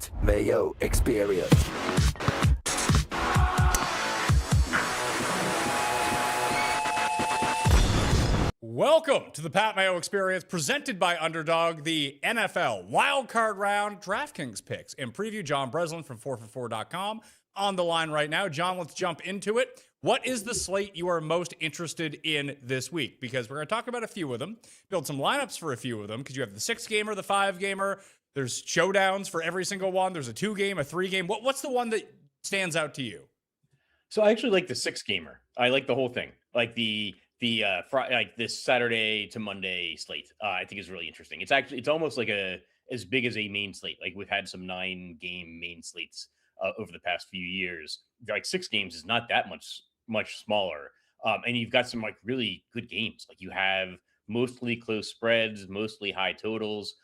Pat Mayo Experience. Welcome to the Pat Mayo Experience, presented by Underdog, the NFL Wild Card Round DraftKings picks and preview. John Breslin from 4for4.com on the line right now. John, let's jump into it. What is the slate you are most interested in this week? Because we're going to talk about a few of them, build some lineups for a few of them, because you have the 6-gamer, the 5-gamer. There's showdowns for every single one. There's a 2-game, a 3-game. What's the one that stands out to you? So I actually like the 6-gamer. I like the whole thing. Like like this Saturday to Monday slate, I think is really interesting. It's almost like as big as a main slate. Like we've had some 9-game main slates over the past few years. Like 6 games is not that much smaller. And you've got some like really good games. Like you have mostly close spreads, mostly high totals.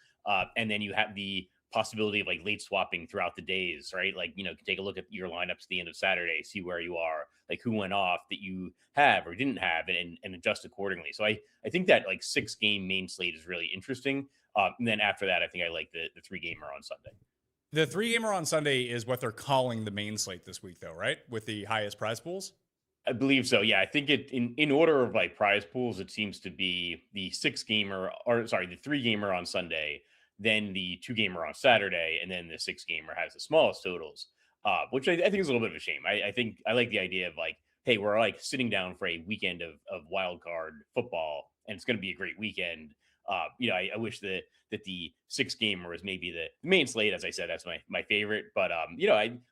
And then you have the possibility of like late swapping throughout the days, right? Like, you can take a look at your lineups at the end of Saturday, see where you are, like who went off that you have or didn't have, and adjust accordingly. So I think that like 6-game main slate is really interesting. And then after that, I think I like the 3-gamer on Sunday. The 3-gamer on Sunday is what they're calling the main slate this week, though, right? With the highest prize pools? I believe so. Yeah, I think in order of like prize pools, it seems to be the 3-gamer on Sunday, then the 2-gamer on Saturday, and then the 6-gamer has the smallest totals, which I think is a little bit of a shame. I think I like the idea of like, hey, we're like sitting down for a weekend of wild card football, and it's going to be a great weekend. I wish that the 6-gamer was maybe the main slate. As I said, that's my favorite. But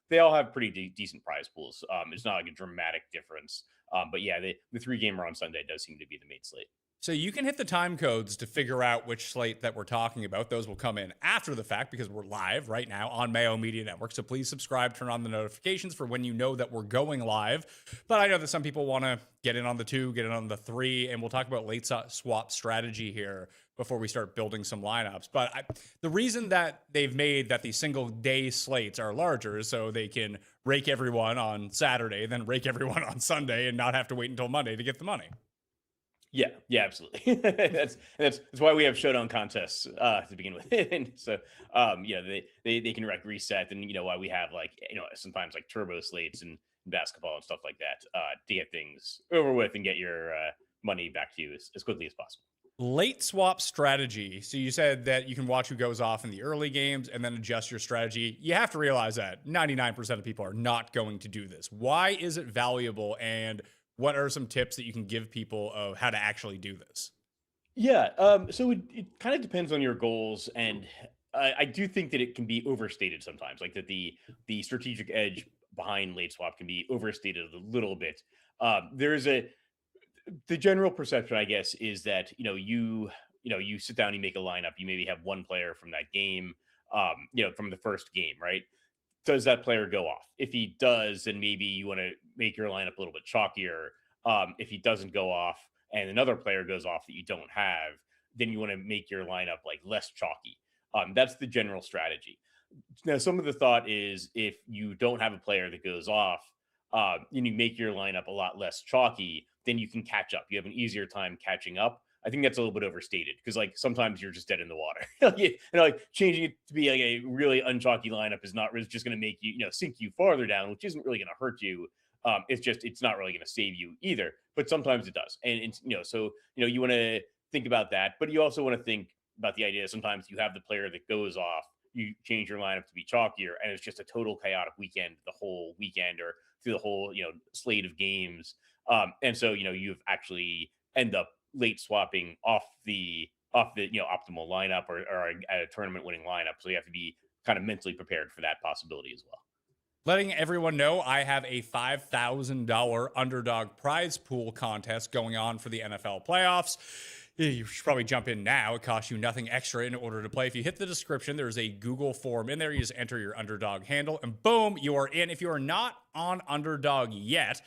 they all have pretty decent prize pools. It's not like a dramatic difference. But yeah, the 3-gamer on Sunday does seem to be the main slate. So you can hit the time codes to figure out which slate that we're talking about. Those will come in after the fact because we're live right now on Mayo Media Network. So please subscribe, turn on the notifications for when you know that we're going live. But I know that some people want to get in on the 2, get in on the 3, and we'll talk about late swap strategy here before we start building some lineups. But the reason that they've made that the single day slates are larger is so they can rake everyone on Saturday, then rake everyone on Sunday and not have to wait until Monday to get the money. Yeah, absolutely. that's why we have showdown contests to begin with. And so, they can reset, and why we have like sometimes like turbo slates and basketball and stuff like that to get things over with and get your money back to you as quickly as possible. Late swap strategy. So you said that you can watch who goes off in the early games and then adjust your strategy. You have to realize that 99% of people are not going to do this. Why is it valuable, and what are some tips that you can give people of how to actually do this? Yeah. So it kind of depends on your goals. And I do think that it can be overstated sometimes, like that the strategic edge behind late swap can be overstated a little bit. The general perception, I guess, is that, you sit down, you make a lineup, you maybe have one player from that game, from the first game, right? Does that player go off? If he does, then maybe you want to make your lineup a little bit chalkier. If he doesn't go off and another player goes off that you don't have, then you want to make your lineup like less chalky. That's the general strategy. Now, some of the thought is if you don't have a player that goes off, and you make your lineup a lot less chalky, then you can catch up. You have an easier time catching up. I think that's a little bit overstated because like sometimes you're just dead in the water. Like changing it to be like a really unchalky lineup is just going to make you, sink you farther down, which isn't really going to hurt you. It's not really going to save you either, but sometimes it does. And so you want to think about that, but you also want to think about the idea that sometimes you have the player that goes off, you change your lineup to be chalkier, and it's just a total chaotic weekend, the whole weekend or through the whole, slate of games. And so, you've actually end up late swapping off the optimal lineup or a tournament winning lineup. So you have to be kind of mentally prepared for that possibility as well. Letting everyone know I have a $5,000 underdog prize pool contest going on for the NFL playoffs. You should probably jump in now. It costs you nothing extra in order to play. If you hit the description, there's a Google form in there. You just enter your underdog handle and boom, you are in. If you are not on Underdog yet,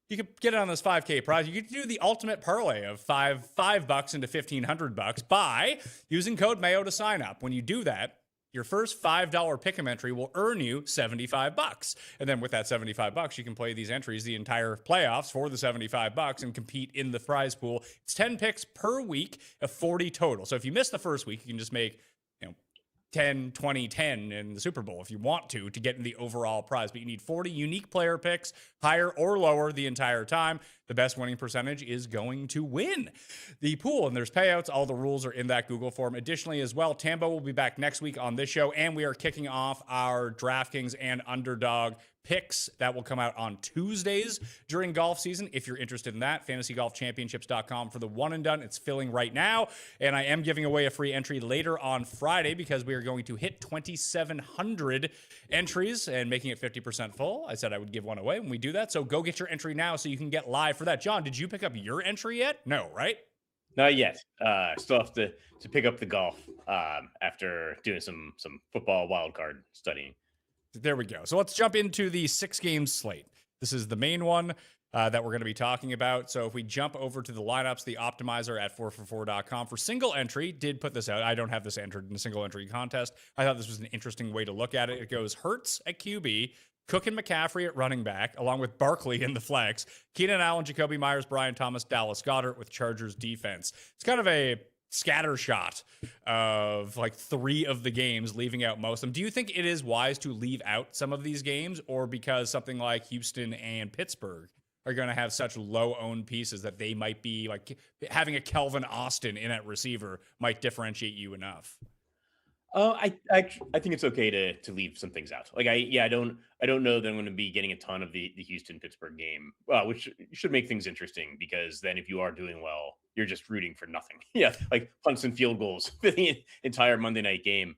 you could get on this 5K prize. You could do the ultimate parlay of $5 into $1,500 by using code Mayo to sign up. When you do that, your first $5 pick'em entry will earn you $75. And then with that $75, you can play these entries the entire playoffs for the $75 and compete in the prize pool. It's 10 picks per week of 40 total. So if you miss the first week, you can just make 10, 20, 10 in the Super Bowl if you want to get in the overall prize. But you need 40 unique player picks, higher or lower the entire time. The best winning percentage is going to win the pool. And there's payouts. All the rules are in that Google form. Additionally, as well, Tambo will be back next week on this show. And we are kicking off our DraftKings and Underdog picks that will come out on Tuesdays during golf season. If you're interested in that, fantasygolfchampionships.com for the one and done. It's filling right now. And I am giving away a free entry later on Friday because we are going to hit 2,700 entries and making it 50% full. I said I would give one away when we do that. So go get your entry now so you can get live for that. John, did you pick up your entry yet? No, right? Not yet. Still have to pick up the golf after doing some football wild card studying. There we go. So let's jump into the 6-game slate. This is the main one that we're going to be talking about. So if we jump over to the lineups, the optimizer at 4for4.com for single entry did put this out. I don't have this entered in a single entry contest. I thought this was an interesting way to look at it. It goes Hurts at QB, Cook and McCaffrey at running back, along with Barkley in the flex, Keenan Allen, Jacoby Myers, Brian Thomas, Dallas Goedert with Chargers defense. It's kind of a scatter shot of like 3 of the games, leaving out most of them. Do you think it is wise to leave out some of these games, or because something like Houston and Pittsburgh are going to have such low owned pieces that they might be like having a Kelvin Austin in at receiver might differentiate you enough? I think it's okay to leave some things out. Like I don't know that I'm going to be getting a ton of the Houston Pittsburgh game, which should make things interesting because then if you are doing well, you're just rooting for nothing. Yeah, like punts and field goals for the entire Monday night game,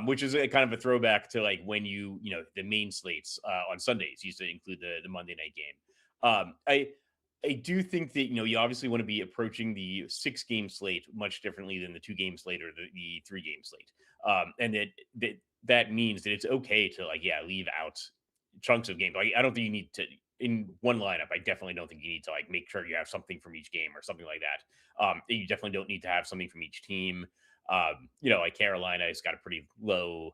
which is a kind of a throwback to like when the main slates on Sundays used to include the Monday night game. I do think that, you obviously want to be approaching the 6-game slate much differently than the 2-game slate or the 3-game slate. And that means that it's okay to leave out chunks of games. Like, I don't think you need to, in one lineup, I definitely don't think you need to make sure you have something from each game or something like that. You definitely don't need to have something from each team. Like Carolina has got a pretty low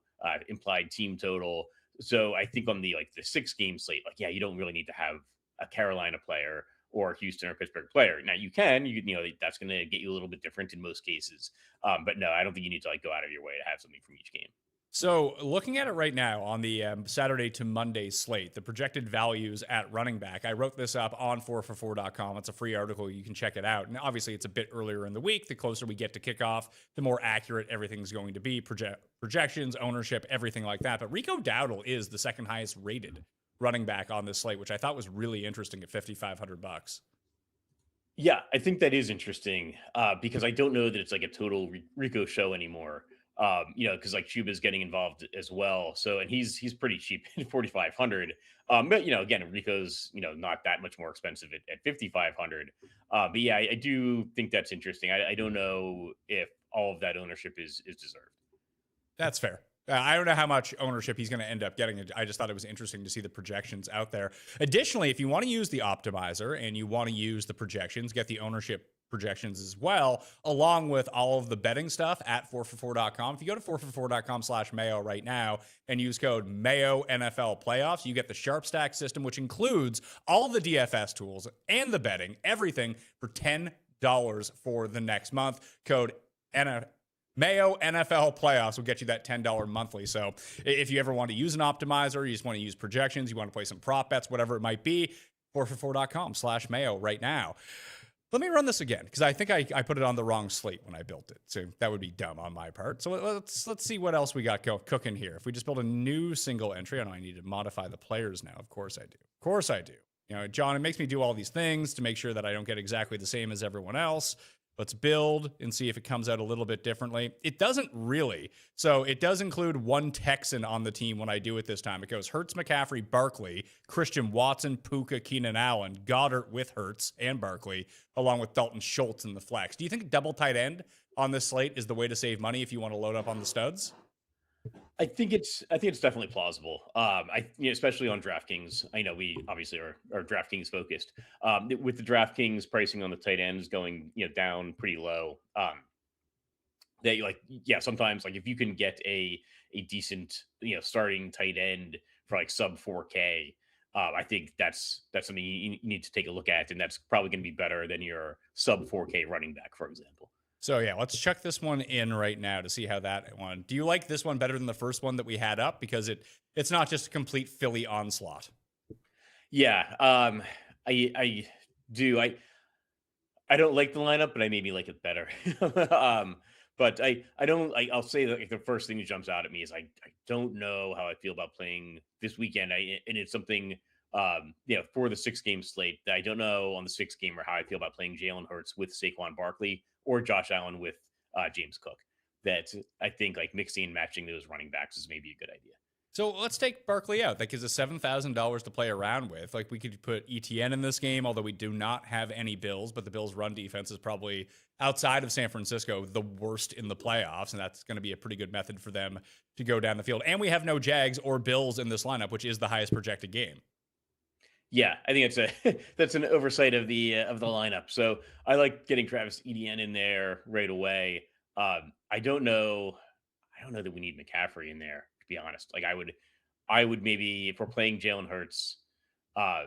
implied team total. So I think on the 6-game slate, you don't really need to have a Carolina player or Houston or Pittsburgh player. Now that's going to get you a little bit different in most cases. But no, I don't think you need to go out of your way to have something from each game. So looking at it right now on the Saturday to Monday slate, the projected values at running back, I wrote this up on 4for4.com. It's a free article. You can check it out. And obviously it's a bit earlier in the week. The closer we get to kickoff, the more accurate everything's going to be. Projections, ownership, everything like that. But Rico Dowdle is the second highest rated running back on this slate, which I thought was really interesting at $5,500. Yeah, I think that is interesting because I don't know that it's a total Rico show anymore. Because Chuba's getting involved as well. So, and he's pretty cheap at 4,500. But again, Rico's not that much more expensive at 5,500. But yeah, I do think that's interesting. I don't know if all of that ownership is deserved. That's fair. I don't know how much ownership he's going to end up getting. I just thought it was interesting to see the projections out there. Additionally, if you want to use the optimizer and you want to use the projections, get the ownership projections as well, along with all of the betting stuff at 4for4.com. If you go to 4for4.com/Mayo right now and use code Mayo NFL Playoffs, you get the Sharp Stack system, which includes all the DFS tools and the betting, everything for $10 for the next month. Code Mayo NFL Playoffs will get you that $10 monthly. So if you ever want to use an optimizer, you just want to use projections, you want to play some prop bets, whatever it might be, 4for4.com/Mayo right now. Let me run this again because I think I put it on the wrong slate when I built it. So that would be dumb on my part. So let's see what else we got cooking here. If we just build a new single entry, I know I need to modify the players now. Of course I do. Of course I do. John, it makes me do all these things to make sure that I don't get exactly the same as everyone else. Let's build and see if it comes out a little bit differently. It doesn't really. So it does include one Texan on the team when I do it this time. It goes Hurts, McCaffrey, Barkley, Christian Watson, Puka, Keenan Allen, Goddard with Hurts and Barkley, along with Dalton Schultz in the flex. Do you think double tight end on this slate is the way to save money if you want to load up on the studs? I think it's definitely plausible. Especially on DraftKings. I know we obviously are DraftKings focused. With the DraftKings pricing on the tight ends going down pretty low. Sometimes if you can get a decent starting tight end for sub 4K, I think that's something you need to take a look at, and that's probably going to be better than your sub 4K running back, for example. So yeah, let's chuck this one in right now to see how that one. Do you like this one better than the first one that we had up because it's not just a complete Philly onslaught? Yeah, I do. I don't like the lineup, but I maybe like it better. But I don't. I'll say that like, the first thing that jumps out at me is I don't know how I feel about playing this weekend. And it's something for the 6 game slate that I don't know on the 6 gamer how I feel about playing Jalen Hurts with Saquon Barkley or Josh Allen with James Cook. That I think like mixing and matching those running backs is maybe a good idea. So let's take Barkley out. That gives us $7,000 to play around with. Like we could put ETN in this game, although we do not have any Bills, but the Bills' run defense is probably outside of San Francisco the worst in the playoffs, and that's going to be a pretty good method for them to go down the field. And we have no Jags or Bills in this lineup, which is the highest projected game. Yeah, I think that's an oversight of the lineup. So I like getting Travis Etienne in there right away. I don't know. I don't know that we need McCaffrey in there, to be honest. Like I would maybe if we're playing Jalen Hurts. I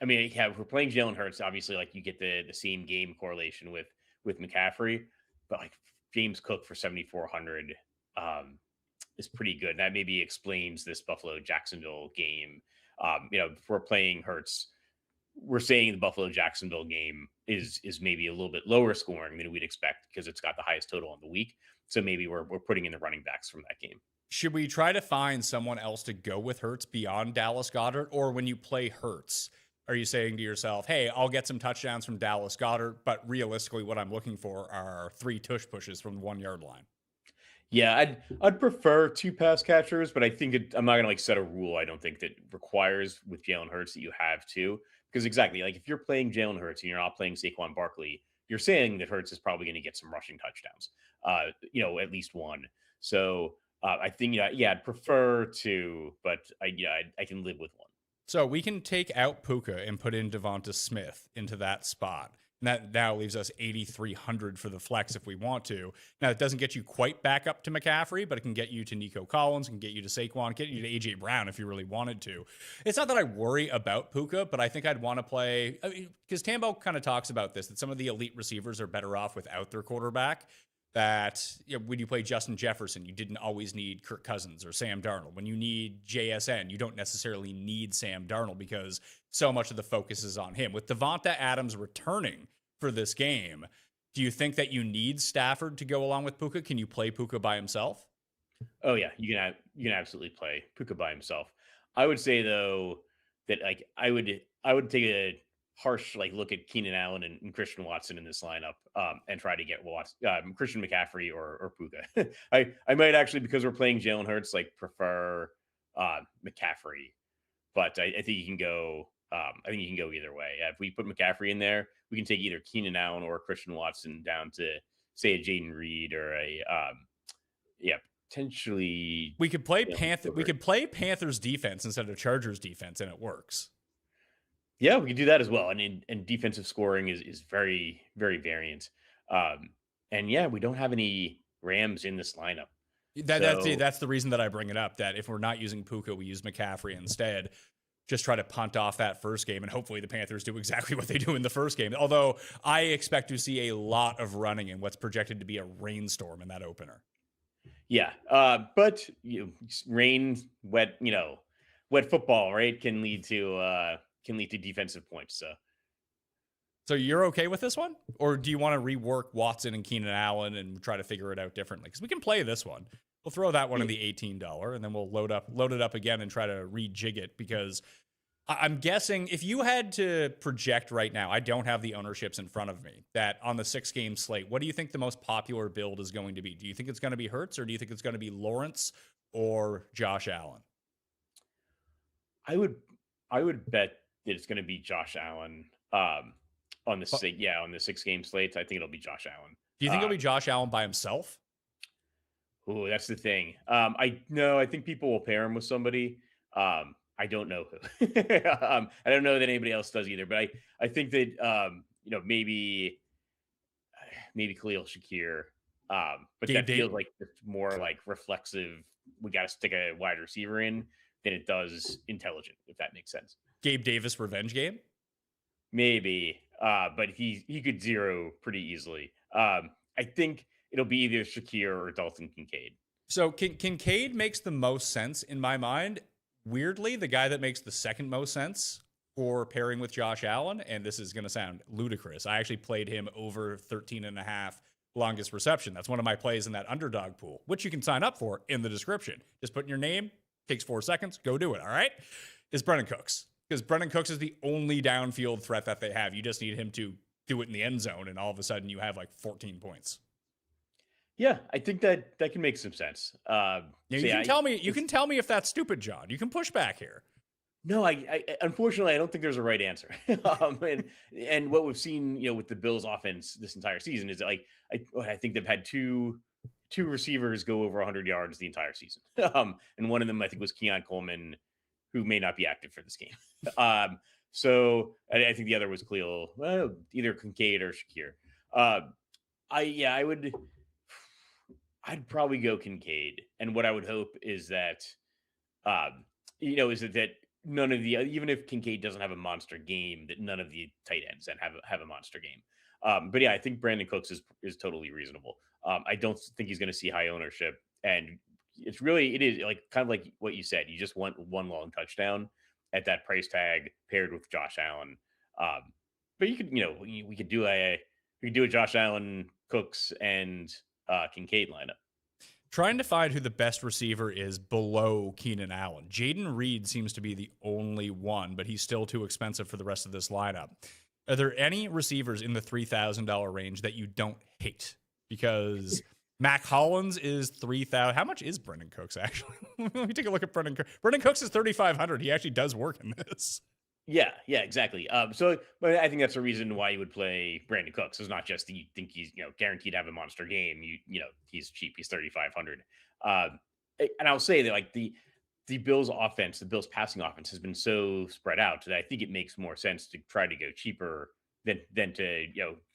mean, yeah, if we're playing Jalen Hurts, obviously, like you get the same game correlation with McCaffrey, but like James Cook for 7,400 is pretty good. That maybe explains this Buffalo Jacksonville game. If we're playing Hurts, we're saying the Buffalo Jacksonville game is maybe a little bit lower scoring than we'd expect because it's got the highest total on the week. So maybe we're putting in the running backs from that game. Should we try to find someone else to go with Hurts beyond Dallas Goedert? Or when you play Hurts, are you saying to yourself, hey, I'll get some touchdowns from Dallas Goedert, but realistically what I'm looking for are 3 tush pushes from the 1 yard line? Yeah, I'd prefer 2 pass catchers, but I think I'm not gonna like set a rule. I don't think that requires with Jalen Hurts that you have to, because exactly like if you're playing Jalen Hurts and you're not playing Saquon Barkley, you're saying that Hurts is probably going to get some rushing touchdowns, at least one. So I think I'd prefer 2, but I can live with 1. So we can take out Puka and put in Devonta Smith into that spot. And that now leaves us 8,300 for the flex if we want to. Now, it doesn't get you quite back up to McCaffrey, but it can get you to Nico Collins, can get you to Saquon, get you to A.J. Brown if you really wanted to. It's not that I worry about Puka, but I think I'd want to play, because Tambo kind of talks about this, that some of the elite receivers are better off without their quarterback. That when you play Justin Jefferson, you didn't always need Kirk Cousins or Sam Darnold. When you need JSN, you don't necessarily need Sam Darnold because so much of the focus is on him. With Devonta Adams returning for this game, do you think that you need Stafford to go along with Puka? Can you play Puka by himself? Oh yeah, you can absolutely play Puka by himself. I would say though that like I would take a harsh like look at Keenan Allen and Christian Watson in this lineup and try to get Christian McCaffrey or Puka. I might actually, because we're playing Jalen Hurts, like prefer McCaffrey, but I think you can go. I think you can go either way. If we put McCaffrey in there, we can take either Keenan Allen or Christian Watson down to say a Jaden Reed or a potentially we could play We could play Panthers defense instead of Chargers defense, and it works. Yeah, we can do that as well. And defensive scoring is very, very variant. And yeah, we don't have any Rams in this lineup. That's the reason that I bring it up, that if we're not using Puka, we use McCaffrey instead. Just try to punt off that first game, and hopefully the Panthers do exactly what they do in the first game. Although I expect to see a lot of running in what's projected to be a rainstorm in that opener. Yeah, but rain, wet football, right, can lead to defensive points. So you're okay with this one? Or do you want to rework Watson and Keenan Allen and try to figure it out differently? Because we can play this one. We'll throw that one in the $18, and then we'll load it up again and try to rejig it, because I'm guessing if you had to project right now, I don't have the ownerships in front of me, that on the 6-game slate, what do you think the most popular build is going to be? Do you think it's going to be Hurts, or do you think it's going to be Lawrence or Josh Allen? I would bet that it's going to be Josh Allen on the 6-game slate. I think it'll be Josh Allen. Do you think it'll be Josh Allen by himself? Oh, that's the thing. I think people will pair him with somebody. I don't know who. I don't know that anybody else does either. But I think that maybe Khalil Shakir. But that feels like it's more like reflexive. We got to stick a wide receiver in than it does intelligent, if that makes sense. Gabe Davis revenge game? Maybe. But he could zero pretty easily. I think it'll be either Shakir or Dalton Kincaid. So Kincaid makes the most sense in my mind. Weirdly, the guy that makes the second most sense for pairing with Josh Allen, and this is going to sound ludicrous, I actually played him over 13.5 longest reception. That's one of my plays in that underdog pool, which you can sign up for in the description. Just put in your name, takes 4 seconds, go do it, all right? Is Brennan Cooks. Because Brennan Cooks is the only downfield threat that they have. You just need him to do it in the end zone, and all of a sudden you have like 14 points. Yeah, I think that can make some sense. You can tell me if that's stupid, John. You can push back here. No, I unfortunately I don't think there's a right answer. And what we've seen, with the Bills offense this entire season is like I think they've had two receivers go over 100 yards the entire season. And one of them I think was Keon Coleman, who may not be active for this game. So I think the other was Khalil, either Kincaid or Shakir. I'd probably go Kincaid. And what I would hope is that, that none of the, even if Kincaid doesn't have a monster game, that none of the tight ends then have a monster game. But yeah, I think Brandon Cooks is totally reasonable. I don't think he's going to see high ownership, and it is like kind of like what you said. You just want one long touchdown at that price tag paired with Josh Allen. But you could, we could do a Josh Allen, Cooks, and Kincaid lineup. Trying to find who the best receiver is below Keenan Allen. Jaden Reed seems to be the only one, but he's still too expensive for the rest of this lineup. Are there any receivers in the $3,000 range that you don't hate? Because Mac Hollins is $3,000. How much is Brendan Cooks, actually? Let me take a look at Brendan Cooks. Brendan Cooks is $3,500. He actually does work in this. Yeah, exactly. But I think that's the reason why you would play Brandon Cooks. It's not just that you think he's guaranteed to have a monster game. He's cheap. He's $3,500. And I'll say that like the Bills offense, the Bills passing offense has been so spread out that I think it makes more sense to try to go cheaper than to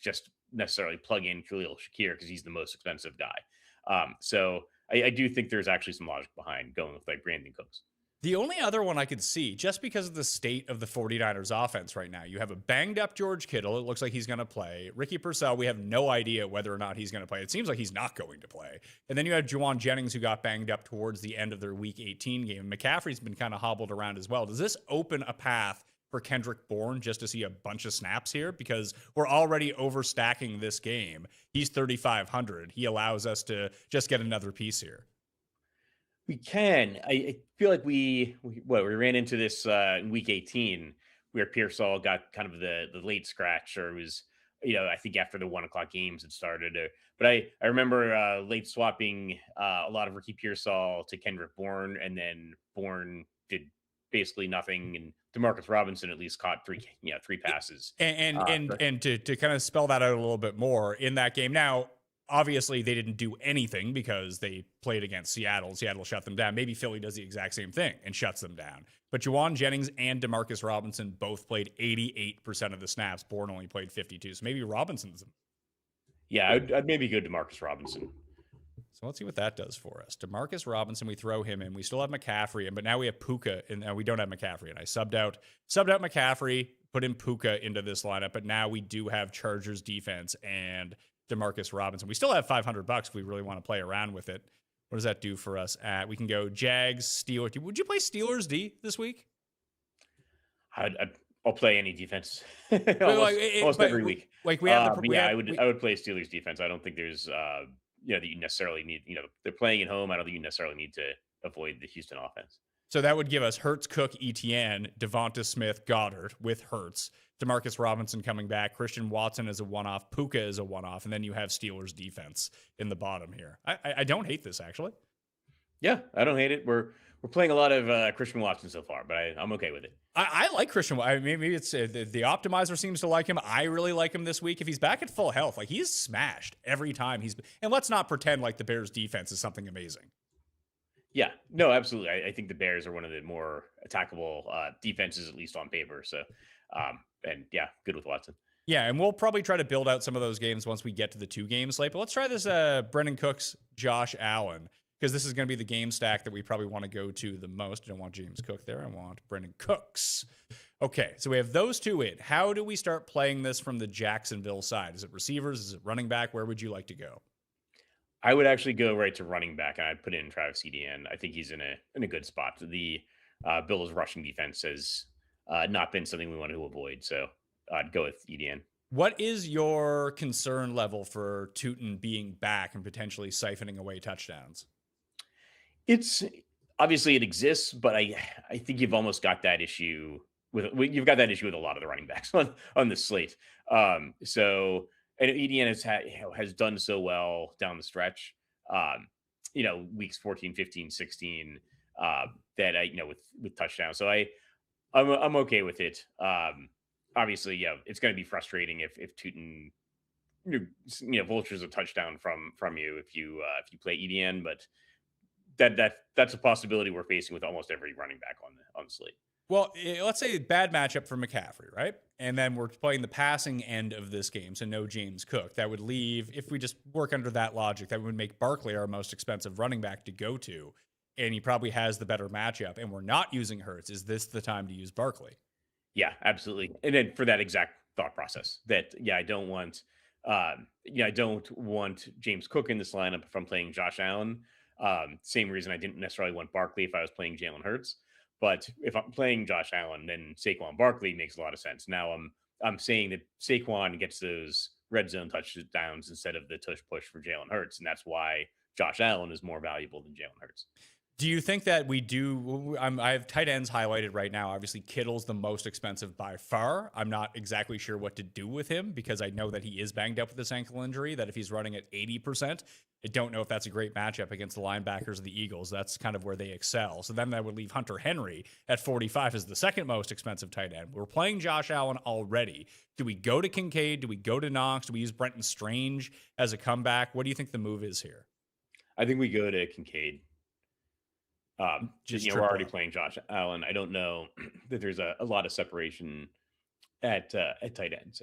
just necessarily plug in Khalil Shakir because he's the most expensive guy. So I do think there's actually some logic behind going with like Brandon Cooks. The only other one I could see, just because of the state of the 49ers offense right now, you have a banged up George Kittle. It looks like he's going to play. Ricky Purcell, we have no idea whether or not he's going to play. It seems like he's not going to play. And then you have Juwan Jennings, who got banged up towards the end of their Week 18 game. McCaffrey's been kind of hobbled around as well. Does this open a path for Kendrick Bourne just to see a bunch of snaps here? Because we're already overstacking this game. He's 3,500. He allows us to just get another piece here. We can. I feel like we ran into this in Week 18 where Pearsall got kind of the late scratch, or it was I think after the 1:00 games had started. But I remember late swapping a lot of Ricky Pearsall to Kendrick Bourne, and then Bourne did basically nothing, and Demarcus Robinson at least caught three passes. And to kind of spell that out a little bit more in that game now. Obviously, they didn't do anything because they played against Seattle. Seattle shut them down. Maybe Philly does the exact same thing and shuts them down. But Juwan Jennings and Demarcus Robinson both played 88% of the snaps. Bourne only played 52%. So maybe Robinson's. Yeah, I'd maybe go Demarcus Robinson. So let's see what that does for us. Demarcus Robinson, we throw him in. We still have McCaffrey in, but now we have Puka, and we don't have McCaffrey. And I subbed out McCaffrey, put in Puka into this lineup, but now we do have Chargers defense and Demarcus Robinson. We still have $500 if we really want to play around with it. What does that do for us? We can go Jags, Steelers. Would you play Steelers D this week? I'll play any defense almost every week. Like we have I would play Steelers defense. I don't think there's that you necessarily need. They're playing at home. I don't think you necessarily need to avoid the Houston offense. So that would give us Hurts, Cook, Etienne, Devonta Smith, Goddard with Hurts, Demarcus Robinson coming back, Christian Watson as a one-off, Puka as a one-off, and then you have Steelers defense in the bottom here. I don't hate this, actually. Yeah, I don't hate it. We're playing a lot of Christian Watson so far, but I'm okay with it. I like Christian. I mean, maybe it's the optimizer seems to like him. I really like him this week. If he's back at full health, like he's smashed every time and let's not pretend like the Bears defense is something amazing. Yeah, no, absolutely. I think the Bears are one of the more attackable defenses, at least on paper. So, and yeah, good with Watson. Yeah, and we'll probably try to build out some of those games once we get to the 2 game slate. But let's try this Brendan Cooks, Josh Allen. because this is going to be the game stack that we probably want to go to the most. I don't want James Cook there. I want Brendan Cooks. Okay, so we have those two in. How do we start playing this from the Jacksonville side? Is it receivers? Is it running back? Where would you like to go? I would actually go right to running back, and I'd put in Travis Etienne. I think he's in a good spot. The Bills' rushing defense has not been something we want to avoid, so I'd go with Etienne. What is your concern level for Tootin being back and potentially siphoning away touchdowns? It's obviously it exists, but I think you've almost got that issue with a lot of the running backs on the slate. So and Etienne has done so well down the stretch. Weeks 14, 15, 16 that with touchdowns. So I'm okay with it. Obviously, yeah, it's going to be frustrating if Tootin vultures a touchdown from you if you play Etienne, but that's a possibility we're facing with almost every running back on the slate. Well, let's say bad matchup for McCaffrey, right? And then we're playing the passing end of this game, so no James Cook. That would leave, if we just work under that logic, that would make Barkley our most expensive running back to go to, and he probably has the better matchup, and we're not using Hurts. Is this the time to use Barkley? Yeah, absolutely. And then for that exact thought process that, I don't want James Cook in this lineup if I'm playing Josh Allen. Same reason I didn't necessarily want Barkley if I was playing Jalen Hurts. But if I'm playing Josh Allen, then Saquon Barkley makes a lot of sense. Now I'm saying that Saquon gets those red zone touchdowns instead of the tush push for Jalen Hurts, and that's why Josh Allen is more valuable than Jalen Hurts. Do you think that we do? I have tight ends highlighted right now. Obviously, Kittle's the most expensive by far. I'm not exactly sure what to do with him because I know that he is banged up with this ankle injury, that if he's running at 80%, I don't know if that's a great matchup against the linebackers of the Eagles. That's kind of where they excel. So then that would leave Hunter Henry at 45 as the second most expensive tight end. We're playing Josh Allen already. Do we go to Kincaid? Do we go to Knox? Do we use Brenton Strange as a comeback? What do you think the move is here? I think we go to Kincaid. We're already playing Josh Allen. I don't know that there's a lot of separation at tight end.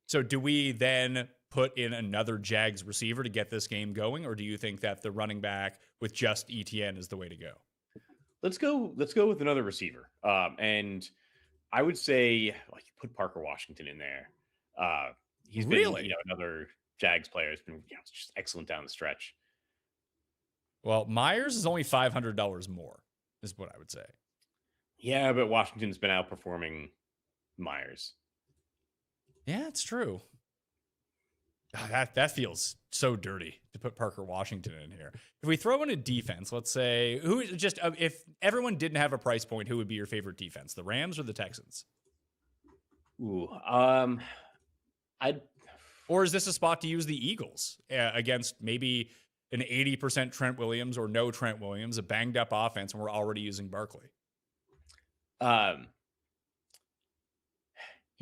So do we then put in another Jags receiver to get this game going, or do you think that the running back with just ETN is the way to go? Let's go with another receiver. And I would say put Parker Washington in there. He's been another Jags player. Has been just excellent down the stretch. Well, Myers is only $500 more, is what I would say. Yeah, but Washington's been outperforming Myers. Yeah, it's true. That feels so dirty to put Parker Washington in here. If we throw in a defense, let's say, if everyone didn't have a price point, who would be your favorite defense, the Rams or the Texans? Or is this a spot to use the Eagles against maybe an 80% Trent Williams or no Trent Williams, a banged up offense, and we're already using Barkley? You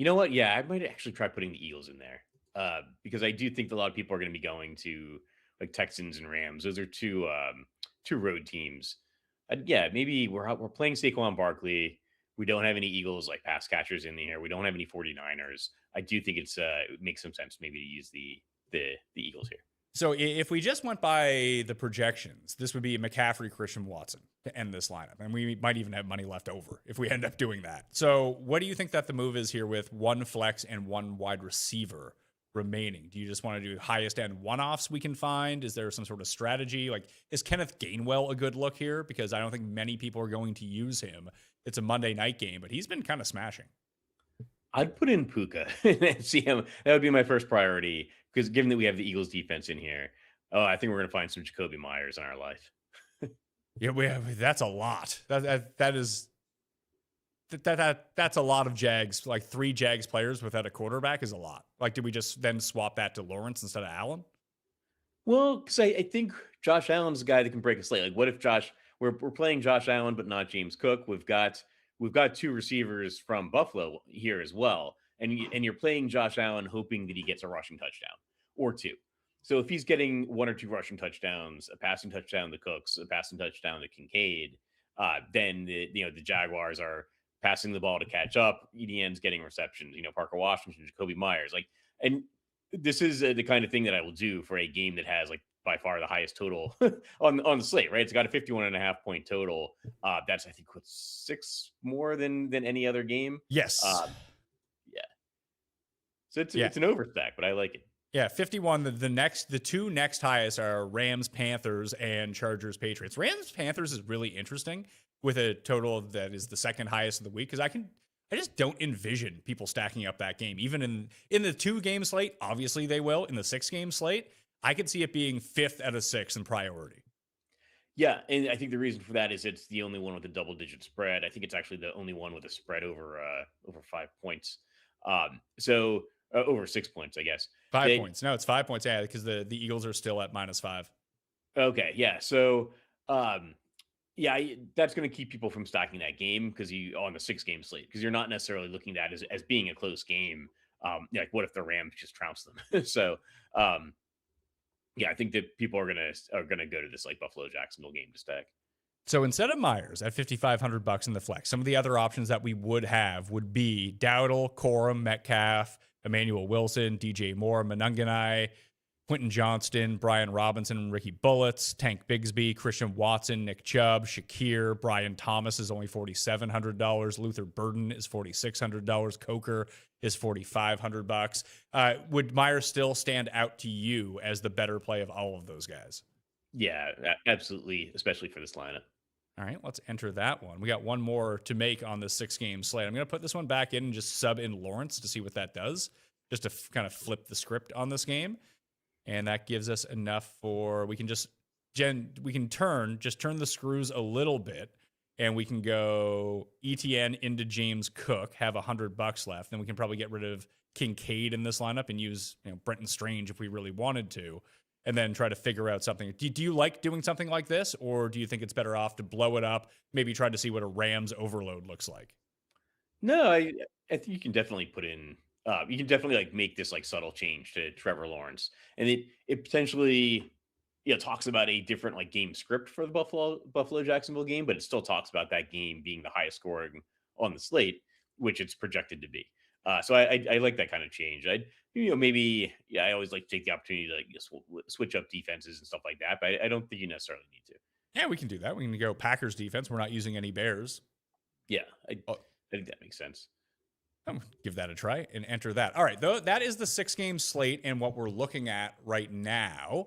know what? Yeah, I might actually try putting the Eagles in there because I do think a lot of people are going to be going to Texans and Rams. Those are two road teams. Maybe we're playing Saquon Barkley. We don't have any Eagles pass catchers in here. We don't have any 49ers. I do think it makes some sense maybe to use the Eagles here. So if we just went by the projections, this would be McCaffrey, Christian Watson to end this lineup. And we might even have money left over if we end up doing that. So what do you think that the move is here with one flex and one wide receiver remaining? Do you just want to do highest end one-offs we can find? Is there some sort of strategy? Is Kenneth Gainwell a good look here? Because I don't think many people are going to use him. It's a Monday night game, but he's been kind of smashing. I'd put in Puka and see him. That would be my first priority. Because given that we have the Eagles defense in here, I think we're going to find some Jacoby Myers in our life. Yeah, that's a lot. That's a lot of Jags. 3 Jags players without a quarterback is a lot. Did we just then swap that to Lawrence instead of Allen? Well, because I think Josh Allen's a guy that can break a slate. What if we're playing Josh Allen but not James Cook? We've got 2 receivers from Buffalo here as well. And you're playing Josh Allen hoping that he gets a rushing touchdown or 2. So if he's getting 1 or 2 rushing touchdowns, a passing touchdown to Cooks, a passing touchdown to Kincaid, then the Jaguars are passing the ball to catch up. EDN's getting receptions. Parker Washington, Jacoby Myers. And this is the kind of thing that I will do for a game that has by far the highest total on the slate, right? It's got a 51.5 point total. That's, I think, what's 6 more than any other game. Yes. Yeah. So it's an overstack, but I like it. Yeah, 51. The two next highest are Rams, Panthers, and Chargers, Patriots. Rams, Panthers is really interesting with a total that is the second highest of the week, because I just don't envision people stacking up that game. Even in the 2-game slate, obviously they will. In the 6-game slate, I could see it being 5th out of 6 in priority. Yeah, and I think the reason for that is it's the only one with a double-digit spread. I think it's actually the only one with a spread over 5 points. Over 6 points, I guess. 5 points. No, it's 5 points. Yeah, because the Eagles are still at -5. Okay, yeah. So, that's going to keep people from stacking that game because on the 6-game slate, because you're not necessarily looking at it as being a close game. Like, what if the Rams just trounce them? So, I think that people are gonna go to this like Buffalo Jacksonville game to stack. So instead of Myers at $5,500 in the flex, some of the other options that we would have would be Dowdle, Corum, Metcalf, Emmanuel Wilson, DJ Moore, Monanganai, Quentin Johnston, Brian Robinson, Ricky Bullets, Tank Bigsby, Christian Watson, Nick Chubb, Shakir, Brian Thomas is only $4,700. Luther Burden is $4,600. Coker is $4,500. Would Myers still stand out to you as the better play of all of those guys? Yeah, absolutely, especially for this lineup. All right, let's enter that one. We got one more to make on the 6-game slate. I'm going to put this one back in and just sub in Lawrence to see what that does, just to kind of flip the script on this game. And that gives us enough for, we can turn the screws a little bit, and we can go ETN into James Cook, have $100 left. Then we can probably get rid of Kincaid in this lineup and use Brenton Strange if we really wanted to, and then try to figure out something. Do you like doing something like this, or do you think it's better off to blow it up, maybe try to see what a Rams overload looks like? No, I think you can definitely put in, you can definitely like make this like subtle change to Trevor Lawrence. And it potentially, talks about a different like game script for the Buffalo Jacksonville game, but it still talks about that game being the highest scoring on the slate, which it's projected to be. So I like that kind of change. I always like to take the opportunity to like switch up defenses and stuff like that, but I don't think you necessarily need to. Yeah, we can do that. We can go Packers defense. We're not using any Bears. Yeah, I think that makes sense. Give that a try and enter that. All right, though, that is the 6-game slate and what we're looking at right now.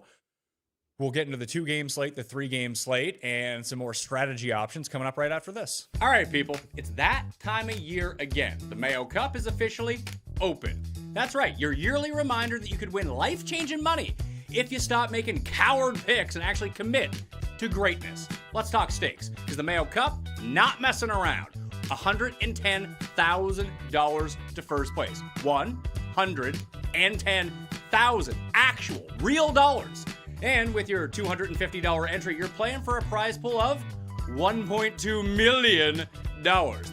We'll get into the 2-game slate, the 3-game slate, and some more strategy options coming up right after this. All right, people, it's that time of year again. The Mayo Cup is officially open. That's right, your yearly reminder that you could win life-changing money if you stop making coward picks and actually commit to greatness. Let's talk stakes, because the Mayo Cup, not messing around. $110,000 to first place. 110,000 actual real dollars. And with your $250 entry, you're playing for a prize pool of $1.2 million.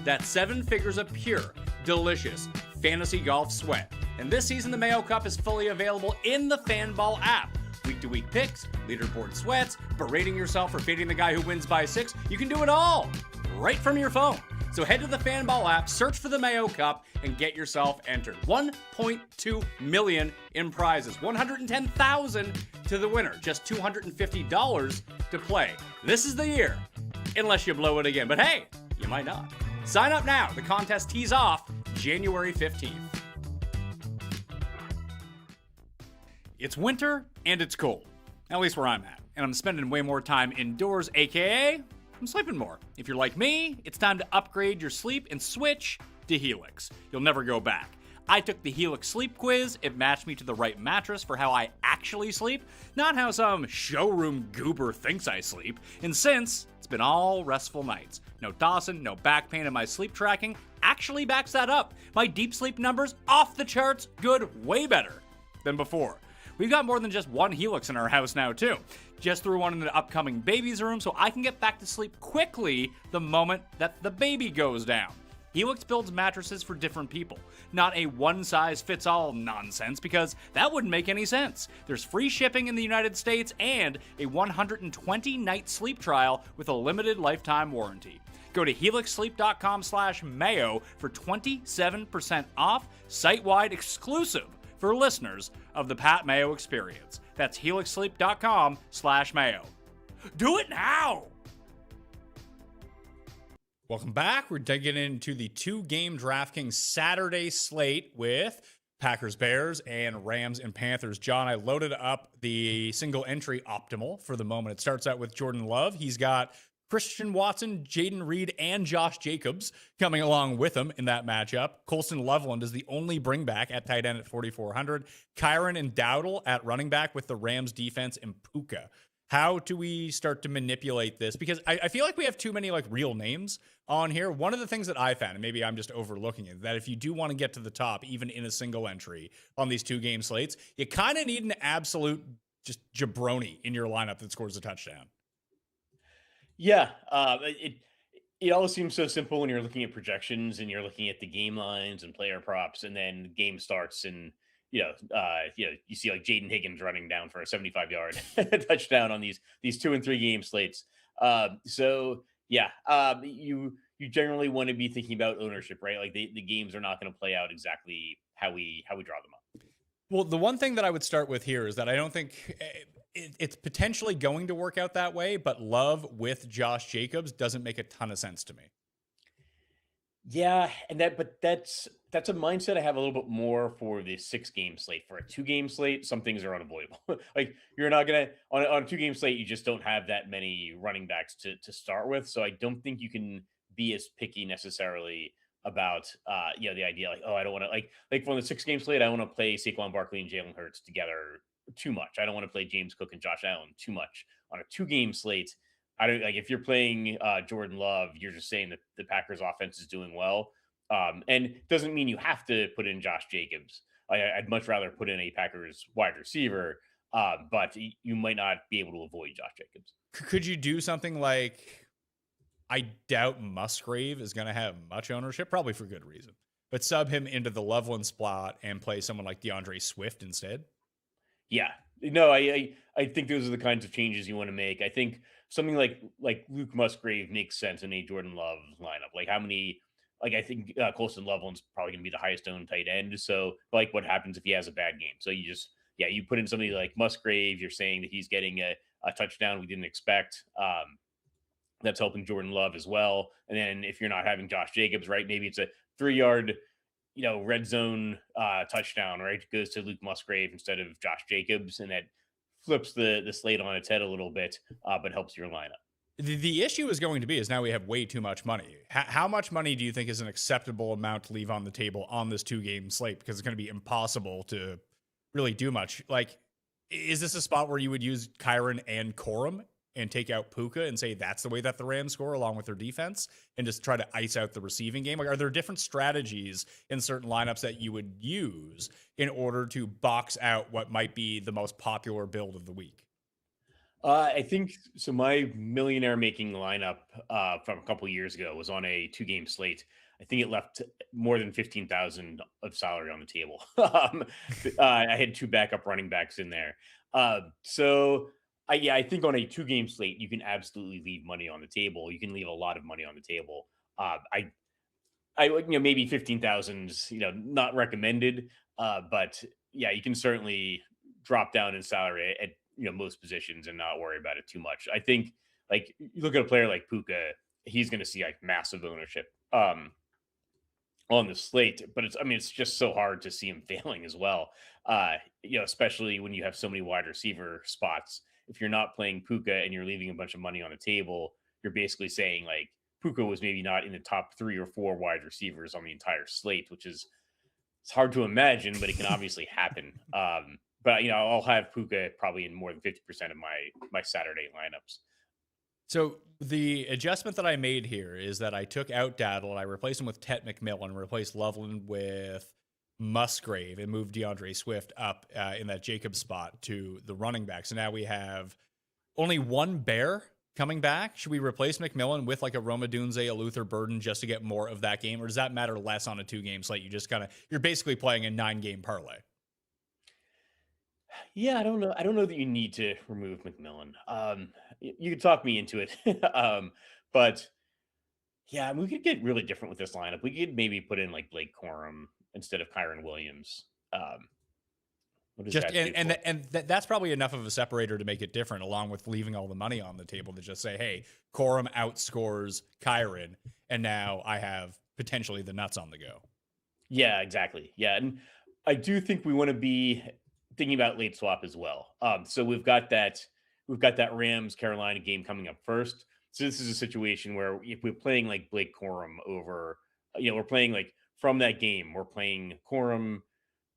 That's 7 figures of pure, delicious fantasy golf sweat. And this season, the Mayo Cup is fully available in the Fanball app. Week-to-week picks, leaderboard sweats, berating yourself for fading the guy who wins by 6. You can do it all right from your phone. So head to the Fanball app, search for the Mayo Cup, and get yourself entered. $1.2 million in prizes. $110,000 to the winner. Just $250 to play. This is the year, unless you blow it again. But hey, you might not. Sign up now. The contest tees off January 15th. It's winter and it's cold, at least where I'm at. And I'm spending way more time indoors, aka I'm sleeping more. If you're like me, it's time to upgrade your sleep and switch to Helix. You'll never go back. I took the Helix sleep quiz. It matched me to the right mattress for how I actually sleep, not how some showroom goober thinks I sleep. And since it's been all restful nights, no tossing, no back pain, and my sleep tracking actually backs that up. My deep sleep numbers off the charts, good, way better than before. We've got more than just one Helix in our house now, too. Just threw one in the upcoming baby's room so I can get back to sleep quickly the moment that the baby goes down. Helix builds mattresses for different people, not a one-size-fits-all nonsense, because that wouldn't make any sense. There's free shipping in the United States and a 120-night sleep trial with a limited lifetime warranty. Go to helixsleep.com/mayo for 27% off, site-wide exclusive for listeners of the Pat Mayo Experience. That's helixsleep.com/Mayo. Do it now! Welcome back. We're digging into the 2-game DraftKings Saturday slate with Packers, Bears, and Rams and Panthers. John, I loaded up the single entry optimal for the moment. It starts out with Jordan Love. He's got Christian Watson, Jaden Reed, and Josh Jacobs coming along with him in that matchup. Colston Loveland is the only bring back at tight end at 4,400. Kyron and Dowdle at running back with the Rams defense and Puka. How do we start to manipulate this? Because I feel like we have too many like real names on here. One of the things that I found, and maybe I'm just overlooking it, that if you do want to get to the top, even in a single entry on these 2-game slates, you kind of need an absolute just jabroni in your lineup that scores a touchdown. Yeah, it all seems so simple when you're looking at projections and you're looking at the game lines and player props, and then the game starts and you see like Jaden Higgins running down for a 75-yard touchdown on these 2 and 3 game slates. You generally want to be thinking about ownership, right? Like the games are not going to play out exactly how we draw them up. Well, the one thing that I would start with here is that I don't think it's potentially going to work out that way, but Love with Josh Jacobs doesn't make a ton of sense to me. Yeah, that's a mindset I have a little bit more for the 6-game slate. For a 2-game slate, some things are unavoidable. Like you're not gonna on a 2-game slate, you just don't have that many running backs to start with. So I don't think you can be as picky necessarily about the idea like, oh, I don't want to like for the 6-game slate, I want to play Saquon Barkley and Jalen Hurts together too much. I don't want to play James Cook and Josh Allen too much. On a 2-game slate, I don't like if you're playing Jordan Love, you're just saying that the Packers offense is doing well. And it doesn't mean you have to put in Josh Jacobs. I'd much rather put in a Packers wide receiver, but you might not be able to avoid Josh Jacobs. Could you do something like, I doubt Musgrave is going to have much ownership, probably for good reason, but sub him into the Loveland spot and play someone like DeAndre Swift instead? Yeah. No, I think those are the kinds of changes you want to make. I think something like Luke Musgrave makes sense in a Jordan Love lineup. Like how many, like I think Colston Loveland's probably going to be the highest owned tight end. So like what happens if he has a bad game? So you just, you put in somebody like Musgrave, you're saying that he's getting a touchdown we didn't expect. That's helping Jordan Love as well. And then if you're not having Josh Jacobs, right, maybe it's a 3-yard red zone touchdown, right? It goes to Luke Musgrave instead of Josh Jacobs, and that flips the slate on its head a little bit, but helps your lineup. The issue is going to be is now we have way too much money. How much money do you think is an acceptable amount to leave on the table on this 2-game slate? Because it's going to be impossible to really do much. Like, is this a spot where you would use Kyron and Corum and take out Puka and say that's the way that the Rams score along with their defense and just try to ice out the receiving game? Like, are there different strategies in certain lineups that you would use in order to box out what might be the most popular build of the week? I think so. My millionaire making lineup from a couple years ago was on a 2-game slate. I think it left more than 15,000 of salary on the table. I had 2 backup running backs in there. I think on a 2-game slate, you can absolutely leave money on the table. You can leave a lot of money on the table. Maybe 15,000 is, not recommended. But yeah, you can certainly drop down in salary at, most positions and not worry about it too much. I think like you look at a player like Puka, he's going to see like massive ownership on the slate, but it's just so hard to see him failing as well. Especially when you have so many wide receiver spots. If you're not playing Puka and you're leaving a bunch of money on the table, you're basically saying like Puka was maybe not in the top 3 or 4 wide receivers on the entire slate, which is, it's hard to imagine, but it can obviously happen. But I'll have Puka probably in more than 50% of my Saturday lineups. So the adjustment that I made here is that I took out Daddle and I replaced him with Tet McMillan, replaced Loveland with Musgrave, and moved DeAndre Swift up in that Jacob spot to the running back. So now we have only one Bear coming back. Should we replace McMillan with like a Roma Dunze, a Luther Burden just to get more of that game? Or does that matter less on a 2-game slate? You're basically playing a 9-game parlay. Yeah, I don't know that you need to remove McMillan. You could talk me into it. But yeah, we could get really different with this lineup. We could maybe put in like Blake Corum instead of Kyron Williams. What does Just that do for? that's probably enough of a separator to make it different, along with leaving all the money on the table to just say, hey, Corum outscores Kyron, and now I have potentially the nuts on the go. Yeah, exactly. Yeah, and I do think we want to be thinking about late swap as well. So we've got that Rams Carolina game coming up first. So this is a situation where if we're playing like Blake Corum over, we're playing like from that game, we're playing Corum,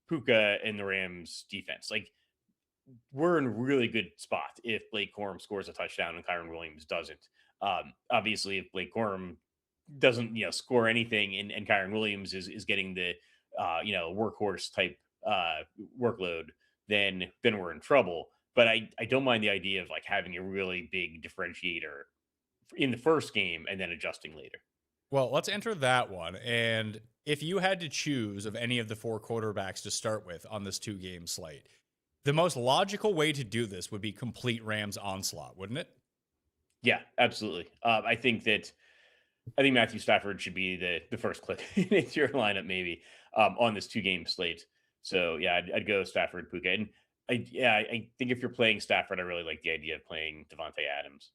Puka, and the Rams defense. Like we're in a really good spot if Blake Corum scores a touchdown and Kyron Williams doesn't. Obviously, if Blake Corum doesn't score anything and Kyron Williams is getting the workhorse type workload, then we're in trouble. But I don't mind the idea of like having a really big differentiator in the first game and then adjusting later. Well, let's enter that one. And if you had to choose of any of the 4 quarterbacks to start with on this 2-game slate, the most logical way to do this would be complete Rams onslaught, wouldn't it? Yeah, absolutely. I think Matthew Stafford should be the first click into your lineup maybe on this 2-game slate. So yeah, I'd go Stafford, Puka, and I think if you're playing Stafford, I really like the idea of playing Devontae Adams.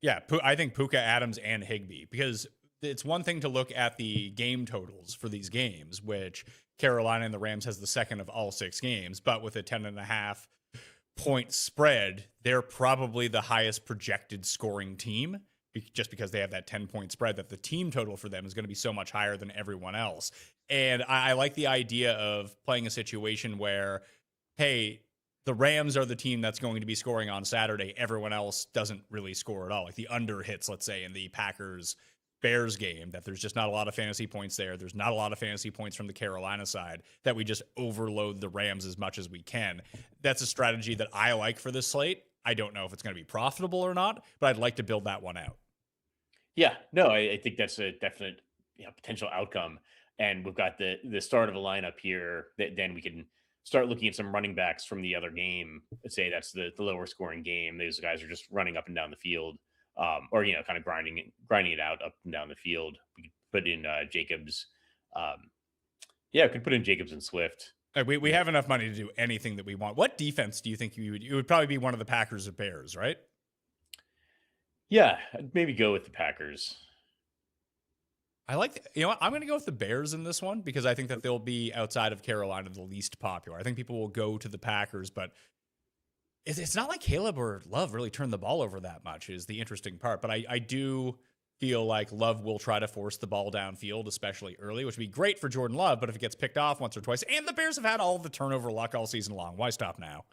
Yeah, I think Puka, Adams, and Higbee, because it's one thing to look at the game totals for these games, which Carolina and the Rams has the second of all 6 games, but with a 10.5 point spread, they're probably the highest projected scoring team just because they have that 10-point spread, that the team total for them is going to be so much higher than everyone else. And I like the idea of playing a situation where, hey, the Rams are the team that's going to be scoring on Saturday. Everyone else doesn't really score at all. Like the under hits, let's say, in the Packers-Bears game, that there's just not a lot of fantasy points there. There's not a lot of fantasy points from the Carolina side, that we just overload the Rams as much as we can. That's a strategy that I like for this slate. I don't know if it's going to be profitable or not, but I'd like to build that one out. Yeah, no, I think that's a definite potential outcome. And we've got the start of a lineup here that then we can start looking at some running backs from the other game. Let's say that's the lower scoring game. Those guys are just running up and down the field, or kind of grinding it out up and down the field. We could put in Jacobs. We could put in Jacobs and Swift. We have enough money to do anything that we want. What defense do you think you would? It would probably be one of the Packers or Bears, right? Yeah, I'd maybe go with the Packers. I like, I'm going to go with the Bears in this one because I think that they'll be outside of Carolina the least popular. I think people will go to the Packers, but it's not like Caleb or Love really turned the ball over that much is the interesting part. But I do feel like Love will try to force the ball downfield, especially early, which would be great for Jordan Love. But if it gets picked off once or twice, and the Bears have had all the turnover luck all season long, why stop now?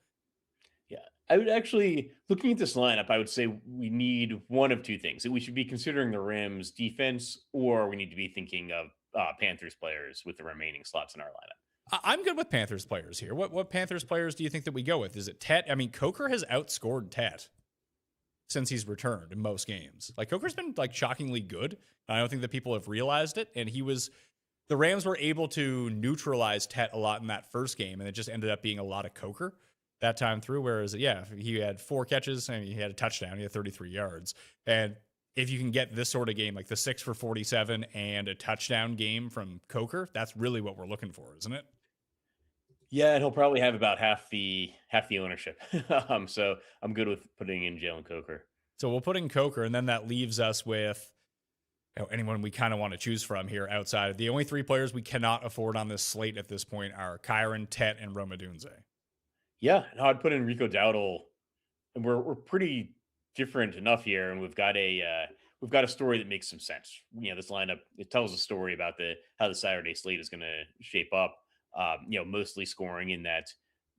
Yeah, I would actually, looking at this lineup, I would say we need one of two things. We should be considering the Rams defense, or we need to be thinking of Panthers players with the remaining slots in our lineup. I'm good with Panthers players here. What Panthers players do you think that we go with? Is it Tet? I mean, Coker has outscored Tet since he's returned in most games. Like Coker's been like shockingly good. I don't think that people have realized it. And the Rams were able to neutralize Tet a lot in that first game, and it just ended up being a lot of Coker that time through. Whereas, he had 4 catches and he had a touchdown. He had 33 yards. And if you can get this sort of game, like the 6 for 47 and a touchdown game from Coker, that's really what we're looking for, isn't it? Yeah, and he'll probably have about half the ownership. So I'm good with putting in Jalen Coker. So we'll put in Coker, and then that leaves us with anyone we kind of want to choose from here outside. The only 3 players we cannot afford on this slate at this point are Kyron, Tet, and Rome Odunze. Yeah, no, I'd put in Rico Dowdle. And we're pretty different enough here, and we've got a story that makes some sense. This lineup, it tells a story about how the Saturday slate is going to shape up. Mostly scoring in that,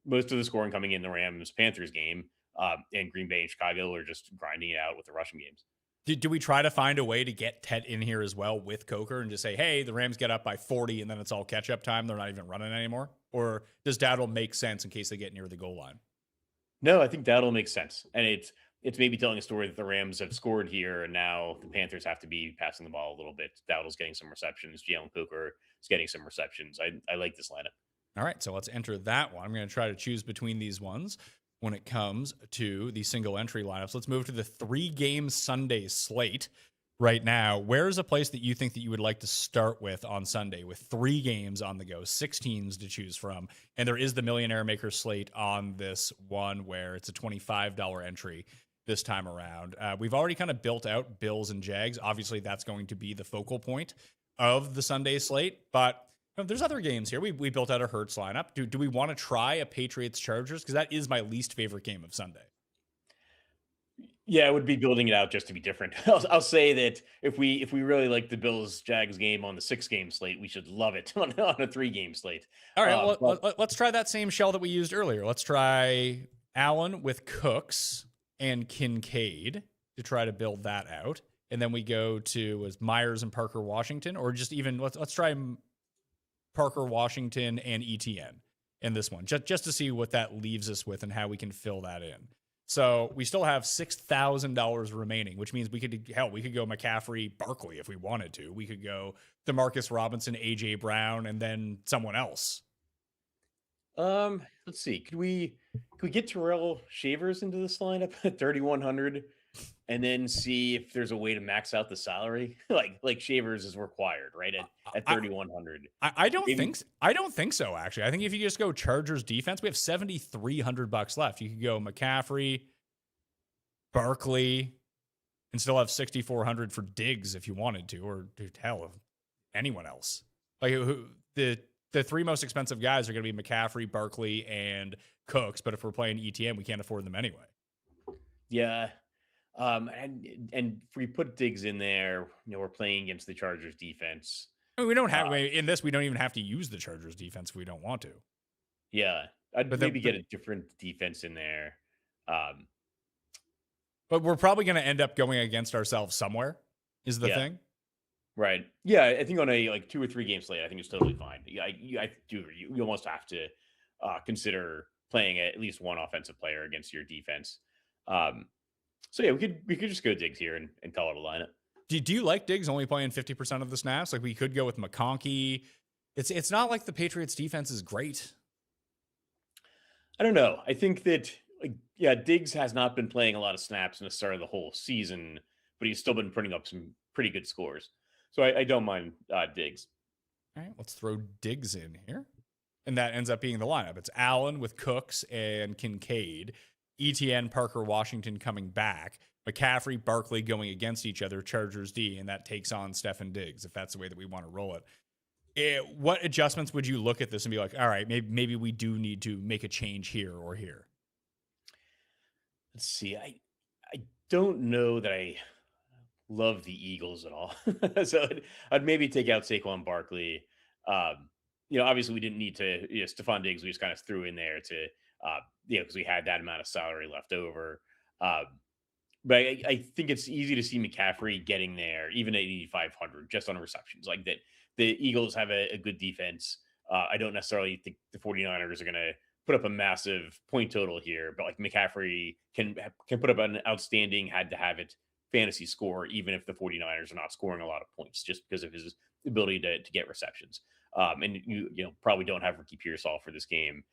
most of the scoring coming in the Rams Panthers game, and Green Bay and Chicago are just grinding it out with the rushing games. Do we try to find a way to get Tet in here as well with Coker and just say, hey, the Rams get up by 40 and then it's all catch up time? They're not even running anymore? Or does Dowdle make sense in case they get near the goal line? No, I think Dowdle makes sense. And it's maybe telling a story that the Rams have scored here and now the Panthers have to be passing the ball a little bit. Dowdle's getting some receptions. Jalen Coker is getting some receptions. I like this lineup. All right, so let's enter that one. I'm going to try to choose between these ones when it comes to the single entry lineups. Let's move to the 3-game Sunday slate. right now. Where's a place that you think that you would like to start with on Sunday with 3 games on the go, 6 teams to choose from? And there is the Millionaire Maker slate on this one where it's a $25 entry this time around. We've already kind of built out Bills and Jags. Obviously, that's going to be the focal point of the Sunday slate, but there's other games here. We built out a Hurts lineup. Do we want to try a Patriots Chargers? Because that is my least favorite game of Sunday. Yeah, I would be building it out just to be different. I'll say that if we really like the Bills Jags game on the 6-game slate, we should love it on a 3-game slate. All right, let's try that same shell that we used earlier. Let's try Allen with Cooks and Kincaid to try to build that out, and then we go to Myers and Parker Washington, or just even let's try Parker Washington and ETN in this one, just to see what that leaves us with and how we can fill that in. So we still have $6,000 remaining, which means we could go McCaffrey, Barkley if we wanted to. We could go DeMarcus Robinson, AJ Brown, and then someone else. Let's see. Could we get Terrell Shavers into this lineup at 3,100 and then see if there's a way to max out the salary? like Shavers is required, right? At 3,100. I don't think so, actually. I think if you just go Chargers defense, we have $7,300 left. You could go McCaffrey, Barkley, and still have 6,400 for Diggs if you wanted to, or hell, anyone else. Like the 3 most expensive guys are going to be McCaffrey, Barkley, and Cooks. But if we're playing ETN, we can't afford them anyway. Yeah. And if we put Diggs in there, we're playing against the Chargers defense. I mean, we don't have in this. We don't even have to use the Chargers defense if we don't want to. Yeah, I'd get a different defense in there. But we're probably going to end up going against ourselves somewhere. Is the thing, right? Yeah, I think on a 2 or 3 game slate, I think it's totally fine. Yeah, I do. You almost have to consider playing at least one offensive player against your defense. So yeah, we could just go Diggs here and call it a lineup. Do you like Diggs only playing 50% of the snaps? Like we could go with McConkey. It's not like the Patriots defense is great. I don't know. I think that Diggs has not been playing a lot of snaps in the start of the whole season, but he's still been putting up some pretty good scores. So I don't mind Diggs. All right, let's throw Diggs in here. And that ends up being the lineup. It's Allen with Cooks and Kincaid. ETN, Parker Washington coming back. McCaffrey, Barkley going against each other, Chargers D, and that takes on Stefan Diggs, if that's the way that we want to roll it. What adjustments would you look at this and be like, all right, maybe we do need to make a change here or here? Let's see. I don't know that I love the Eagles at all. So I'd maybe take out Saquon Barkley. Obviously we didn't need to, Stephon Diggs, we just kind of threw in there to, because we had that amount of salary left over. But I think it's easy to see McCaffrey getting there, even at 8,500, just on receptions. Like that, the Eagles have a good defense. I don't necessarily think the 49ers are going to put up a massive point total here, but like McCaffrey can put up an outstanding had-to-have-it fantasy score, even if the 49ers are not scoring a lot of points, just because of his ability to get receptions. And you probably don't have Ricky Pearsall for this game.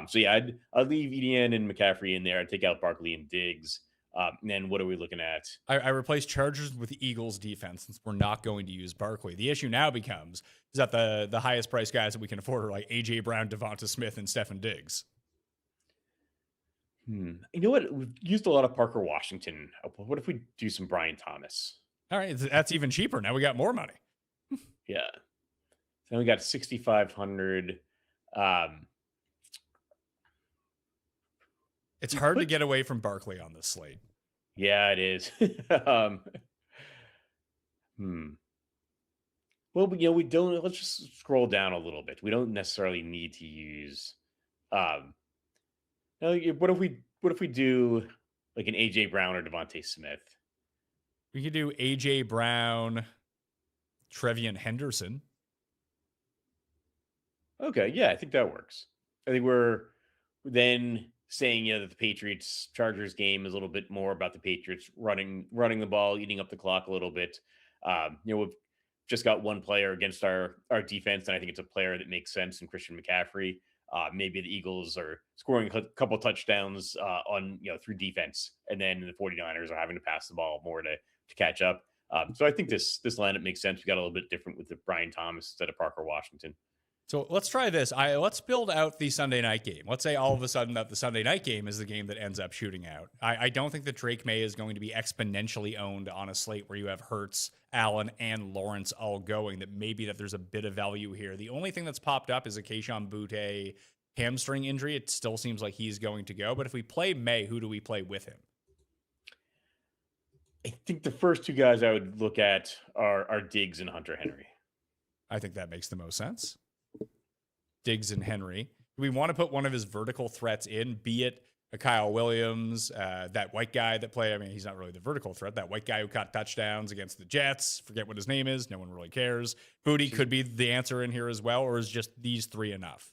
So yeah, I'd leave EDN and McCaffrey in there. I'd take out Barkley and Diggs. And then what are we looking at? I replaced Chargers with Eagles defense since we're not going to use Barkley. The issue now becomes is that the highest price guys that we can afford are like AJ Brown, Devonta Smith, and Stefan Diggs. You know what? We've used a lot of Parker Washington. What if we do some Brian Thomas? All right, that's even cheaper. Now we got more money. Yeah. Then we got 6,500. It's hard to get away from Barkley on this slate. Yeah, it is. Well, we don't. Let's just scroll down a little bit. We don't necessarily need to use. What if we do like an AJ Brown or Devontae Smith? We could do AJ Brown, Trevian Henderson. Okay, yeah, I think that works. I think we're then saying that the Patriots Chargers game is a little bit more about the Patriots running the ball, eating up the clock a little bit. We've just got one player against our defense, and I think it's a player that makes sense in Christian McCaffrey. Maybe the Eagles are scoring a couple touchdowns on through defense, and then the 49ers are having to pass the ball more to catch up. So I think this lineup makes sense. We got a little bit different with the Brian Thomas instead of Parker Washington. So let's try this. Let's build out the Sunday night game. Let's say all of a sudden that the Sunday night game is the game that ends up shooting out. I don't think that Drake May is going to be exponentially owned on a slate where you have Hurts, Allen, and Lawrence all going. That maybe that there's a bit of value here. The only thing that's popped up is a Kayshon Boutte hamstring injury. It still seems like he's going to go. But if we play May, who do we play with him? I think the first two guys I would look at are Diggs and Hunter Henry. I think that makes the most sense. Diggs and Henry. We want to put one of his vertical threats in, be it a Kyle Williams, that white guy that played. I mean, he's not really the vertical threat. That white guy who caught touchdowns against the Jets. Forget what his name is. No one really cares. Booty could be the answer in here as well, or is just these three enough?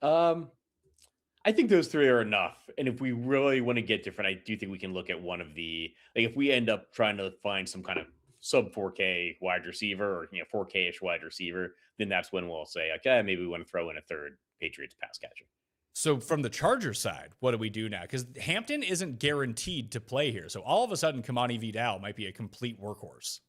I think those three are enough. And if we really want to get different, I do think we can look at one of the, like if we end up trying to find some kind of sub 4K wide receiver or 4K-ish wide receiver, then that's when we'll say, okay, maybe we want to throw in a third Patriots pass catcher. So from the Chargers side, what do we do now? Because Hampton isn't guaranteed to play here. So all of a sudden, Kamani Vidal might be a complete workhorse.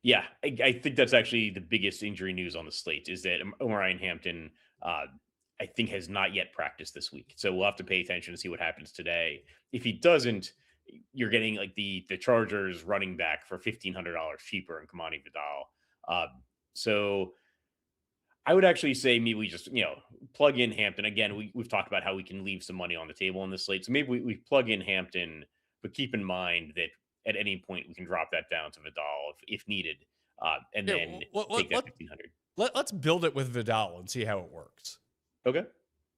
Yeah, I think that's actually the biggest injury news on the slate is that Omarion Hampton, I think, has not yet practiced this week. So we'll have to pay attention to see what happens today. If he doesn't, you're getting like the Chargers running back for $1,500 cheaper in Kamani Vidal. So I would actually say maybe we just, plug in Hampton. Again, we've talked about how we can leave some money on the table on the slate. So maybe we plug in Hampton, but keep in mind that at any point we can drop that down to Vidal if needed. And then take that 1,500. Let's build it with Vidal and see how it works. Okay.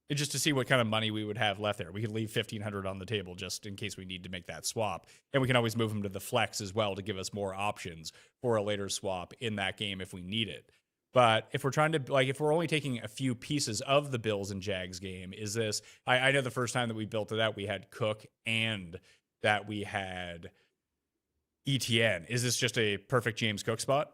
And just to see what kind of money we would have left there. We could leave $1,500 on the table just in case we need to make that swap. And we can always move him to the flex as well to give us more options for a later swap in that game if we need it. But if we're trying to, if we're only taking a few pieces of the Bills and Jags game, is this, I know the first time that we built it out, we had Cook and that we had ETN. Is this just a perfect James Cook spot?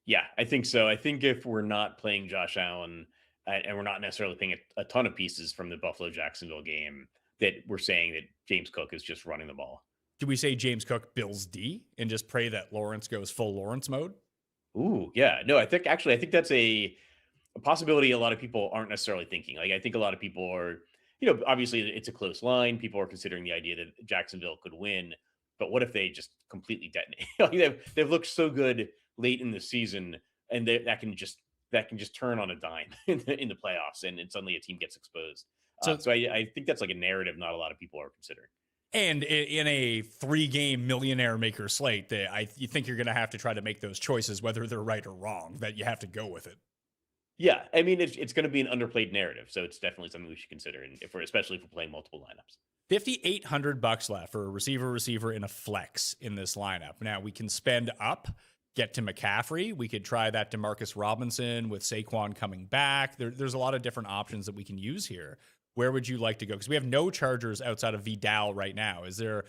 Yeah, I think so. I think if we're not playing Josh Allen, and we're not necessarily paying a ton of pieces from the Buffalo-Jacksonville game, that we're saying that James Cook is just running the ball. Do we say James Cook Bills D and just pray that Lawrence goes full Lawrence mode? Ooh, yeah. No, I think that's a possibility a lot of people aren't necessarily thinking. I think a lot of people are, obviously it's a close line. People are considering the idea that Jacksonville could win, but what if they just completely detonate? They've looked so good late in the season, and that can just turn on a dime in the playoffs, and suddenly a team gets exposed. So I think that's like a narrative not a lot of people are considering. And in a 3-game millionaire maker slate, you think you're going to have to try to make those choices, whether they're right or wrong, that you have to go with it. Yeah, I mean, it's going to be an underplayed narrative, so it's definitely something we should consider, and especially if we're playing multiple lineups. $5,800 left for a receiver in a flex in this lineup. Now we can spend up, get to McCaffrey. We could try that DeMarcus Robinson with Saquon coming back. There's a lot of different options that we can use here. Where would you like to go? Because we have no Chargers outside of Vidal right now. Is there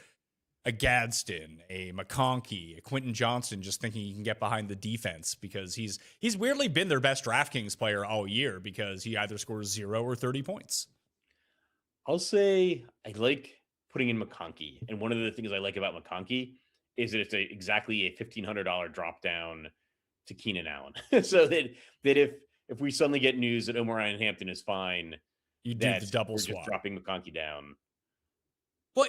a Gadsden, a McConkey, a Quentin Johnston just thinking he can get behind the defense? Because he's weirdly been their best DraftKings player all year because he either scores 0 or 30 points. I'll say I like putting in McConkey. And one of the things I like about McConkey is that it's exactly a $1,500 drop down to Keenan Allen. So that if we suddenly get news that Omarion Hampton is fine, you do the double swap, just dropping McConkey down. Well,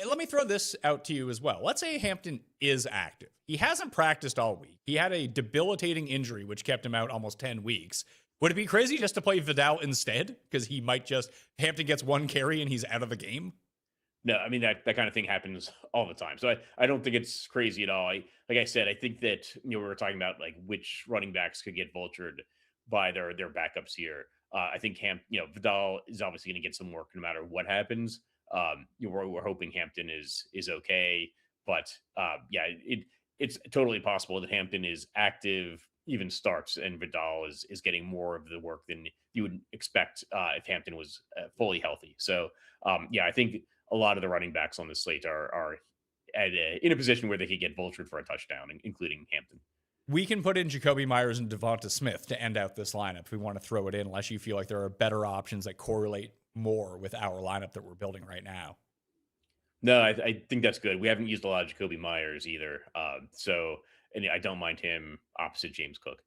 let me throw this out to you as well. Let's say Hampton is active. He hasn't practiced all week. He had a debilitating injury, which kept him out almost 10 weeks. Would it be crazy just to play Vidal instead? Because Hampton gets 1 carry and he's out of the game? No, I mean, that kind of thing happens all the time. So I don't think it's crazy at all. Like I said, I think that, we were talking about which running backs could get vultured by their backups here. I think Vidal is obviously going to get some work no matter what happens. We're hoping Hampton is okay, but it's totally possible that Hampton is active, even starts, and Vidal is getting more of the work than you would expect if Hampton was fully healthy. So I think a lot of the running backs on the slate are in a position where they could get vultured for a touchdown, including Hampton. We can put in Jacoby Myers and Devonta Smith to end out this lineup if we want to throw it in, unless you feel like there are better options that correlate more with our lineup that we're building right now. No, I think that's good. We haven't used a lot of Jacoby Myers either. And I don't mind him opposite James Cook.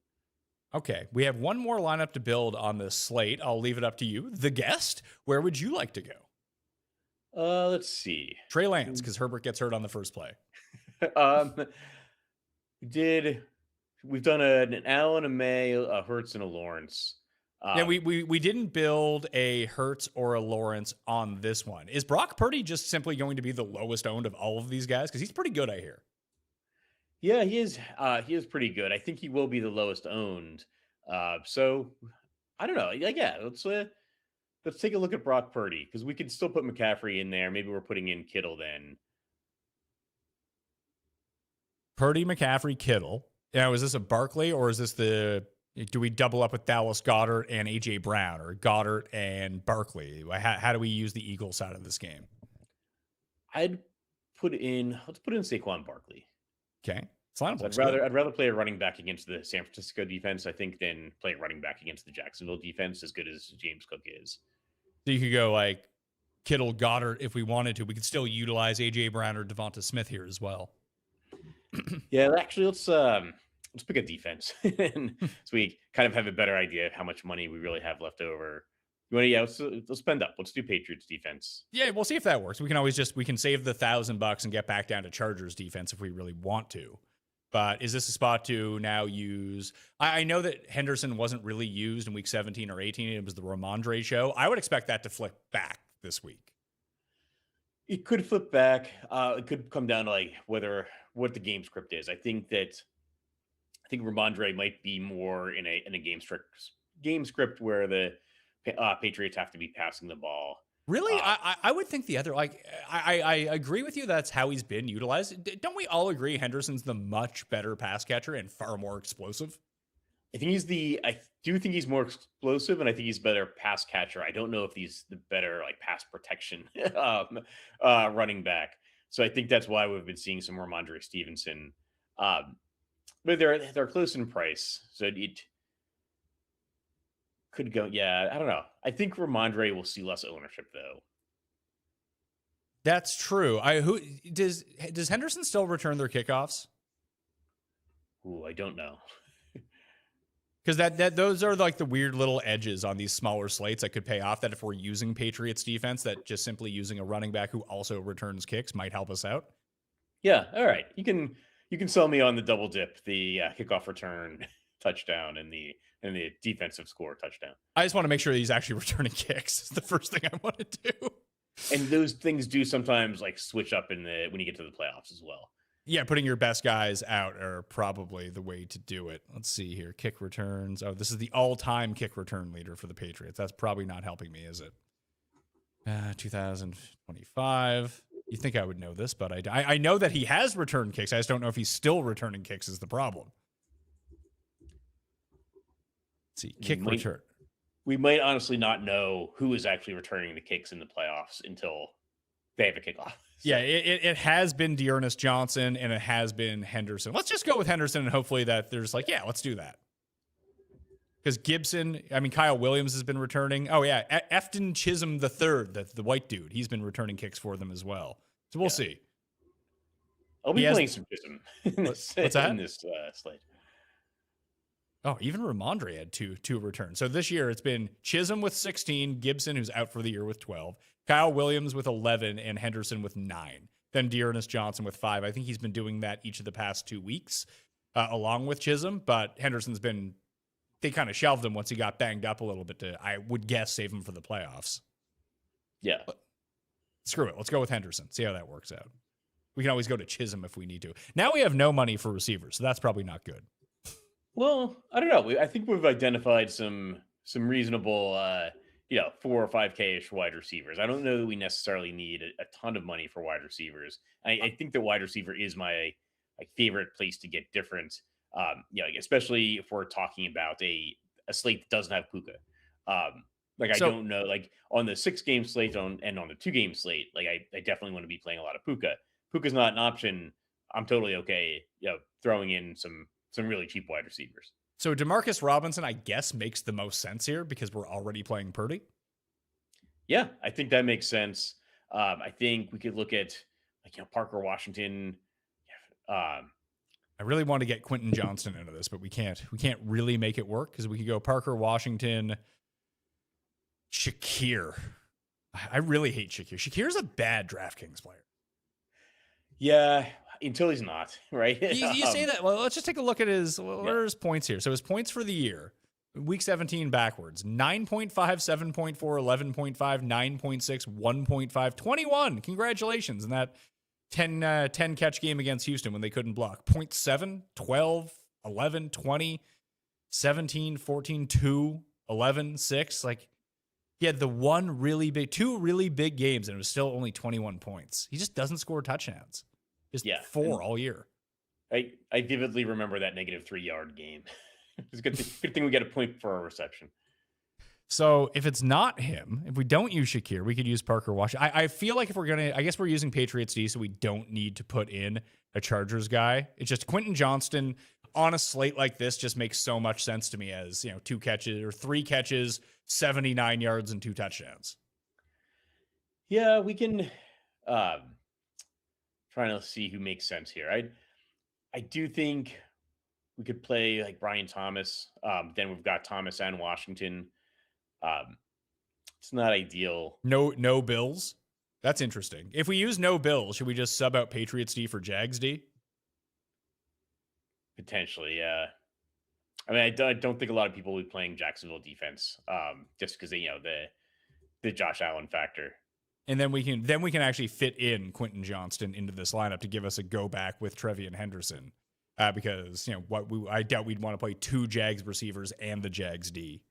Okay, we have one more lineup to build on this slate. I'll leave it up to you, the guest. Where would you like to go? Let's see. Trey Lance, because Herbert gets hurt on the first play. um, we've done an Allen, a May, a Hurts, and a Lawrence. Yeah, we didn't build a Hurts or a Lawrence on this one. Is Brock Purdy just simply going to be the lowest owned of all of these guys? Because he's pretty good, I hear. Yeah, he is. He is pretty good. I think he will be the lowest owned. So I don't know. Yeah, let's take a look at Brock Purdy, because we could still put McCaffrey in there. Maybe we're putting in Kittle then. Purdy, McCaffrey, Kittle. Now, is this a Barkley, or is this do we double up with Dallas Goedert and AJ Brown, or Goddard and Barkley? How do we use the Eagles side of this game? Let's put in Saquon Barkley. Okay. So I'd rather play a running back against the San Francisco defense, I think, than play a running back against the Jacksonville defense, as good as James Cook is. So you could go like Kittle, Goddard if we wanted to. We could still utilize AJ Brown or Devonta Smith here as well. Yeah, actually, let's pick a defense, and so we kind of have a better idea of how much money we really have left over. Let's spend up. Let's do Patriots defense. Yeah, we'll see if that works. We can save the $1,000 and get back down to Chargers defense if we really want to. But is this a spot to now use? I know that Henderson wasn't really used in week 17 or 18. It was the Ramondre show. I would expect that to flip back this week. It could flip back. It could come down to what the game script is. I think Ramondre might be more in a game script where the Patriots have to be passing the ball. Really? I would think the other, I agree with you. That's how he's been utilized. Don't we all agree Henderson's the much better pass catcher and far more explosive? I do think he's more explosive, and I think he's better pass catcher. I don't know if he's the better pass protection running back. So I think that's why we've been seeing some Ramondre Stevenson. But they're close in price, so it could go. Yeah, I don't know. I think Ramondre will see less ownership though. That's true. Does Henderson still return their kickoffs? Ooh, I don't know. Because those are like the weird little edges on these smaller slates that could pay off. That if we're using Patriots defense, that just simply using a running back who also returns kicks might help us out. Yeah. All right. You can sell me on the double dip, the kickoff return touchdown, and the defensive score touchdown. I just want to make sure he's actually returning kicks. It's the first thing I want to do. And those things do sometimes switch up when you get to the playoffs as well. Yeah, putting your best guys out are probably the way to do it. Let's see here. Kick returns. Oh, this is the all-time kick return leader for the Patriots. That's probably not helping me, is it? 2025. You think I would know this, but I know that he has returned kicks. I just don't know if he's still returning kicks is the problem. Let's see. Kick return. We might honestly not know who is actually returning the kicks in the playoffs until they have a kickoff. So. Yeah, it has been Dearness Johnson and it has been Henderson. Let's just go with Henderson and hopefully that there's let's do that. Because Kyle Williams has been returning. Oh, yeah, Efton Chisholm III, the white dude, he's been returning kicks for them as well. So we'll see. I'll be playing some Chisholm what's that? In this slate. Oh, even Ramondre had two returns. So this year it's been Chisholm with 16, Gibson, who's out for the year, with 12, Kyle Williams with 11, and Henderson with 9. Then Dearness Johnson with 5. I think he's been doing that each of the past 2 weeks along with Chisholm, but Henderson's they kind of shelved him once he got banged up a little bit to, I would guess, save him for the playoffs. Yeah. But screw it. Let's go with Henderson. See how that works out. We can always go to Chisholm if we need to. Now we have no money for receivers, so that's probably not good. Well, I don't know. I think we've identified some reasonable, 4 or 5K-ish wide receivers. I don't know that we necessarily need a ton of money for wide receivers. I think that wide receiver is my favorite place to get different. Especially if we're talking about a slate that doesn't have Puka. I don't know, on the 6-game slate and on the 2-game slate, I definitely want to be playing a lot of Puka. Puka's not an option. I'm totally okay, throwing in some really cheap wide receivers. So DeMarcus Robinson, I guess, makes the most sense here because we're already playing Purdy. Yeah, I think that makes sense. I think we could look at Parker Washington. I really want to get Quentin Johnston into this, but we can't. We can't really make it work because we could go Parker Washington, Shakir. I really hate Shakir. Shakir's a bad DraftKings player. Yeah, until he's not, right? You say that. Well, let's just take a look at what are his points here. So his points for the year, week 17 backwards, 9.5, 7.4, 11.5, 9.6, 1.5, 21. Congratulations. And that 10 catch game against Houston when they couldn't block. 0.7, 12, 11, 20, 17, 14, 2, 11, 6. Like, he had two really big games, and it was still only 21 points. He just doesn't score touchdowns. Just 4 all year. I vividly remember that negative 3-yard game. It's a good thing we get a point for a reception. So if it's not him, if we don't use Shakir, we could use Parker Washington. I feel like if we're going to, I guess we're using Patriots D, so we don't need to put in a Chargers guy. It's just Quentin Johnston on a slate like this just makes so much sense to me as, 2 catches or 3 catches, 79 yards and 2 touchdowns. Yeah, we can trying to see who makes sense here. I do think we could play like Brian Thomas. Then we've got Thomas and Washington. It's not ideal. No Bills. That's interesting. If we use no Bills, should we just sub out Patriots D for Jags D? Potentially, yeah. I mean, I don't think a lot of people will be playing Jacksonville defense, just because the Josh Allen factor. And then we can actually fit in Quentin Johnston into this lineup to give us a go back with Trevian Henderson, because I doubt we'd want to play 2 Jags receivers and the Jags D.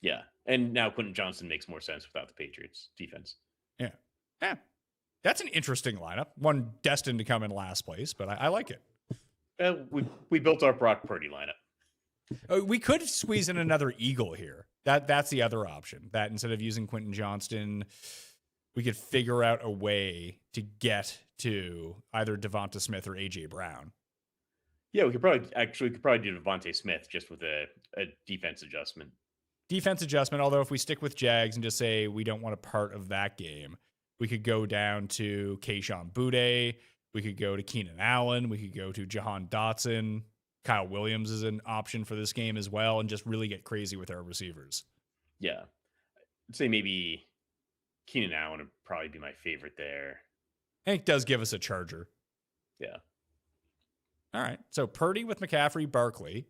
Yeah, and now Quentin Johnston makes more sense without the Patriots defense. Yeah, that's an interesting lineup. One destined to come in last place, but I like it. We built our Brock Purdy lineup. We could squeeze in another Eagle here. That's the other option. That instead of using Quentin Johnston, we could figure out a way to get to either Devonta Smith or AJ Brown. Yeah, we could probably do Devontae Smith just with a defense adjustment. Although if we stick with Jags and just say we don't want a part of that game, we could go down to Kayshon Boutte. We could go to Keenan Allen. We could go to Jahan Dotson. Kyle Williams is an option for this game as well, and just really get crazy with our receivers. Yeah. I'd say maybe Keenan Allen would probably be my favorite there. I think it does give us a charger. Yeah. All right. So Purdy with McCaffrey, Barkley.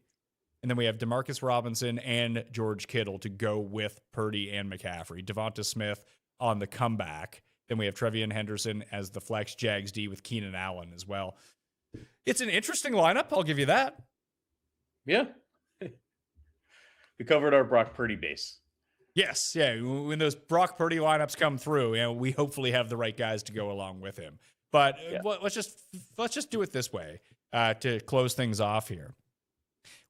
And then we have Demarcus Robinson and George Kittle to go with Purdy and McCaffrey. Devonta Smith on the comeback. Then we have Trevian Henderson as the flex, Jags D with Keenan Allen as well. It's an interesting lineup. I'll give you that. Yeah. We covered our Brock Purdy base. Yes. Yeah. When those Brock Purdy lineups come through, we hopefully have the right guys to go along with him. But let's just do it this way to close things off here.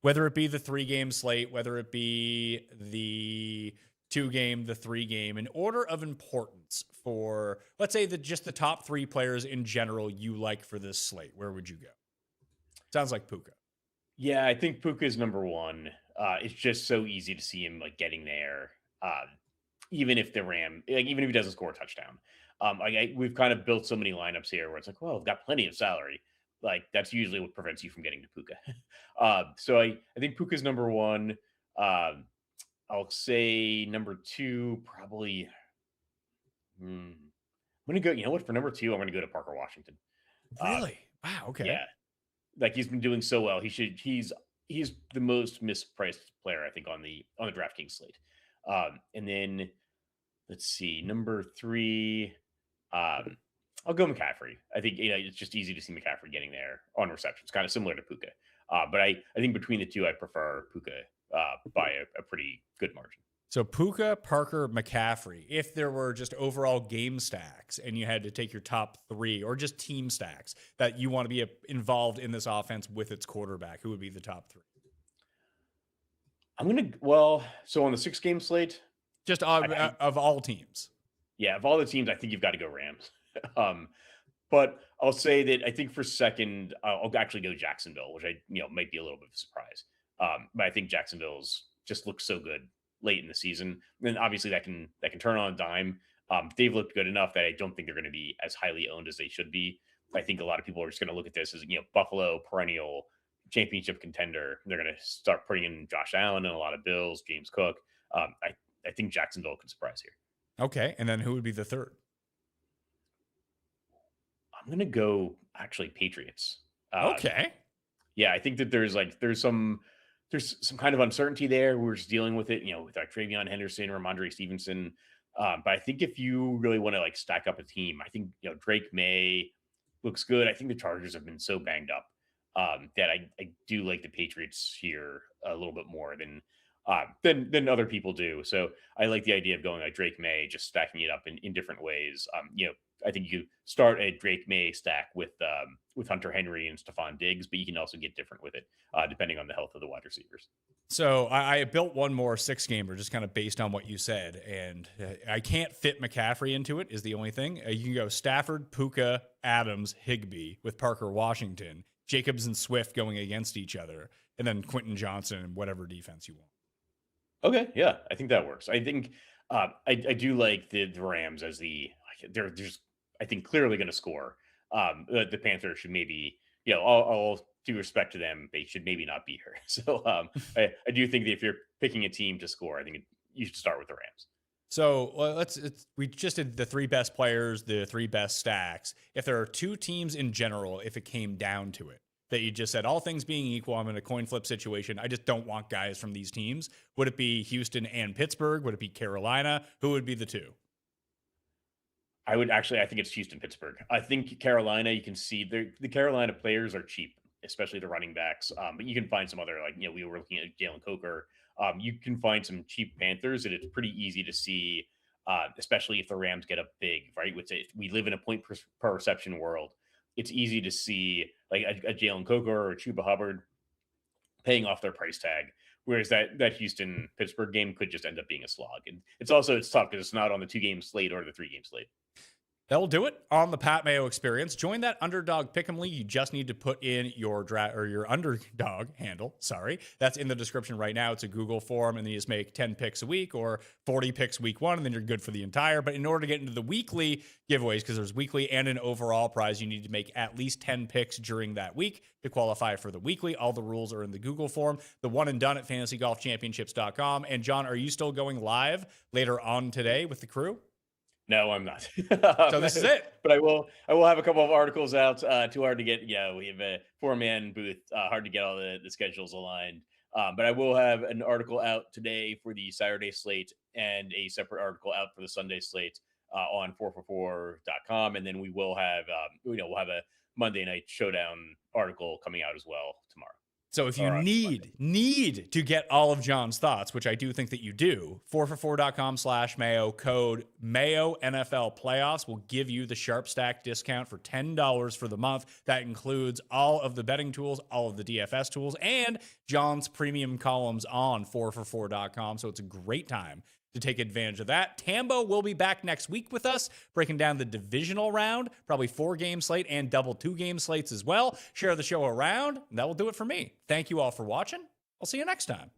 Whether it be the 3-game slate, whether it be the 2-game, the 3-game, in order of importance for, let's say, just the top 3 players in general you like for this slate, where would you go? Sounds like Puka. Yeah, I think Puka is number 1. It's just so easy to see him getting there, even if even if he doesn't score a touchdown. We've kind of built so many lineups here where it's like, well, we've got plenty of salary. That's usually what prevents you from getting to Puka. So I think Puka's number 1. I'll say number 2, probably. I'm going to go, for number 2, I'm going to go to Parker Washington. Really? Wow. Okay. Yeah. He's been doing so well. He's the most mispriced player, I think, on the DraftKings slate. And then let's see, number 3, I'll go McCaffrey. I think, it's just easy to see McCaffrey getting there on receptions, kind of similar to Puka. But I think between the 2, I prefer Puka by a pretty good margin. So Puka, Parker, McCaffrey. If there were just overall game stacks and you had to take your top 3 or just team stacks that you want to be involved in this offense with its quarterback, who would be the top 3? So on the 6-game slate, just of all teams. Yeah, of all the teams, I think you've got to go Rams. But I'll say that I think for second, I'll actually go Jacksonville, which might be a little bit of a surprise. But I think Jacksonville's just looks so good late in the season. And obviously that can turn on a dime. They've looked good enough that I don't think they're going to be as highly owned as they should be. I think a lot of people are just going to look at this as, Buffalo perennial championship contender. They're going to start putting in Josh Allen and a lot of Bills, James Cook. I think Jacksonville could surprise here. Okay. And then who would be the third? I'm going to go actually Patriots. Okay. Yeah, I think that there's some kind of uncertainty there. We're just dealing with it, with like Travion Henderson or Ramondre Stevenson. But I think if you really want to like stack up a team, I think Drake May looks good. I think the Chargers have been so banged up that I do like the Patriots here a little bit more than other people do. So I like the idea of going like Drake May, just stacking it up in different ways. I think you start a Drake May stack with Hunter Henry and Stephon Diggs, but you can also get different with it depending on the health of the wide receivers. So I built one more 6-gamer just kind of based on what you said, and I can't fit McCaffrey into it is the only thing. You can go Stafford, Puka, Adams, Higbee with Parker Washington, Jacobs and Swift going against each other, and then Quentin Johnson and whatever defense you want. Okay, yeah, I think that works. I think I do like the Rams as they're just I think clearly going to score. The Panthers should maybe all due respect to them, they should maybe not be here. So I do think that if you're picking a team to score, I think you should start with the Rams. So we just did the 3 best players, the 3 best stacks. If there are 2 teams in general, if it came down to it, that you just said, all things being equal, I'm in a coin flip situation, I just don't want guys from these teams. Would it be Houston and Pittsburgh? Would it be Carolina? Who would be the 2? I think it's Houston, Pittsburgh. I think Carolina, you can see the Carolina players are cheap, especially the running backs. But you can find some other, we were looking at Jalen Coker. You can find some cheap Panthers, and it's pretty easy to see, especially if the Rams get up big, right? We live in a point per reception world. It's easy to see like a Jalen Coker or a Chuba Hubbard paying off their price tag. Whereas that Houston Pittsburgh game could just end up being a slog. And it's tough because it's not on the 2-game slate or the 3-game slate. That'll do it on the Pat Mayo experience. Join that Underdog Pick'em League. You just need to put in your your Underdog handle. Sorry. That's in the description right now. It's a Google form, and then you just make 10 picks a week or 40 picks week 1, and then you're good for the entire. But in order to get into the weekly giveaways, because there's weekly and an overall prize, you need to make at least 10 picks during that week to qualify for the weekly. All the rules are in the Google form. The one and done at fantasygolfchampionships.com. And John, are you still going live later on today with the crew? No, I'm not. So this is it. But I will have a couple of articles out. Too hard to get. Yeah, we have a 4-man booth. Hard to get all the schedules aligned. But I will have an article out today for the Saturday slate and a separate article out for the Sunday slate on 4for4.com. And then we will have we'll have a Monday Night Showdown article coming out as well tomorrow. So if you need to get all of John's thoughts, which I do think that you do, 4for4.com/Mayo, code Mayo NFL Playoffs will give you the Sharp Stack discount for $10 for the month. That includes all of the betting tools, all of the DFS tools, and John's premium columns on 4for4.com. So it's a great time to take advantage of that. Tambo will be back next week with us, breaking down the divisional round, probably 4-game slate and double 2-game slates as well. Share the show around, and that will do it for me. Thank you all for watching. I'll see you next time.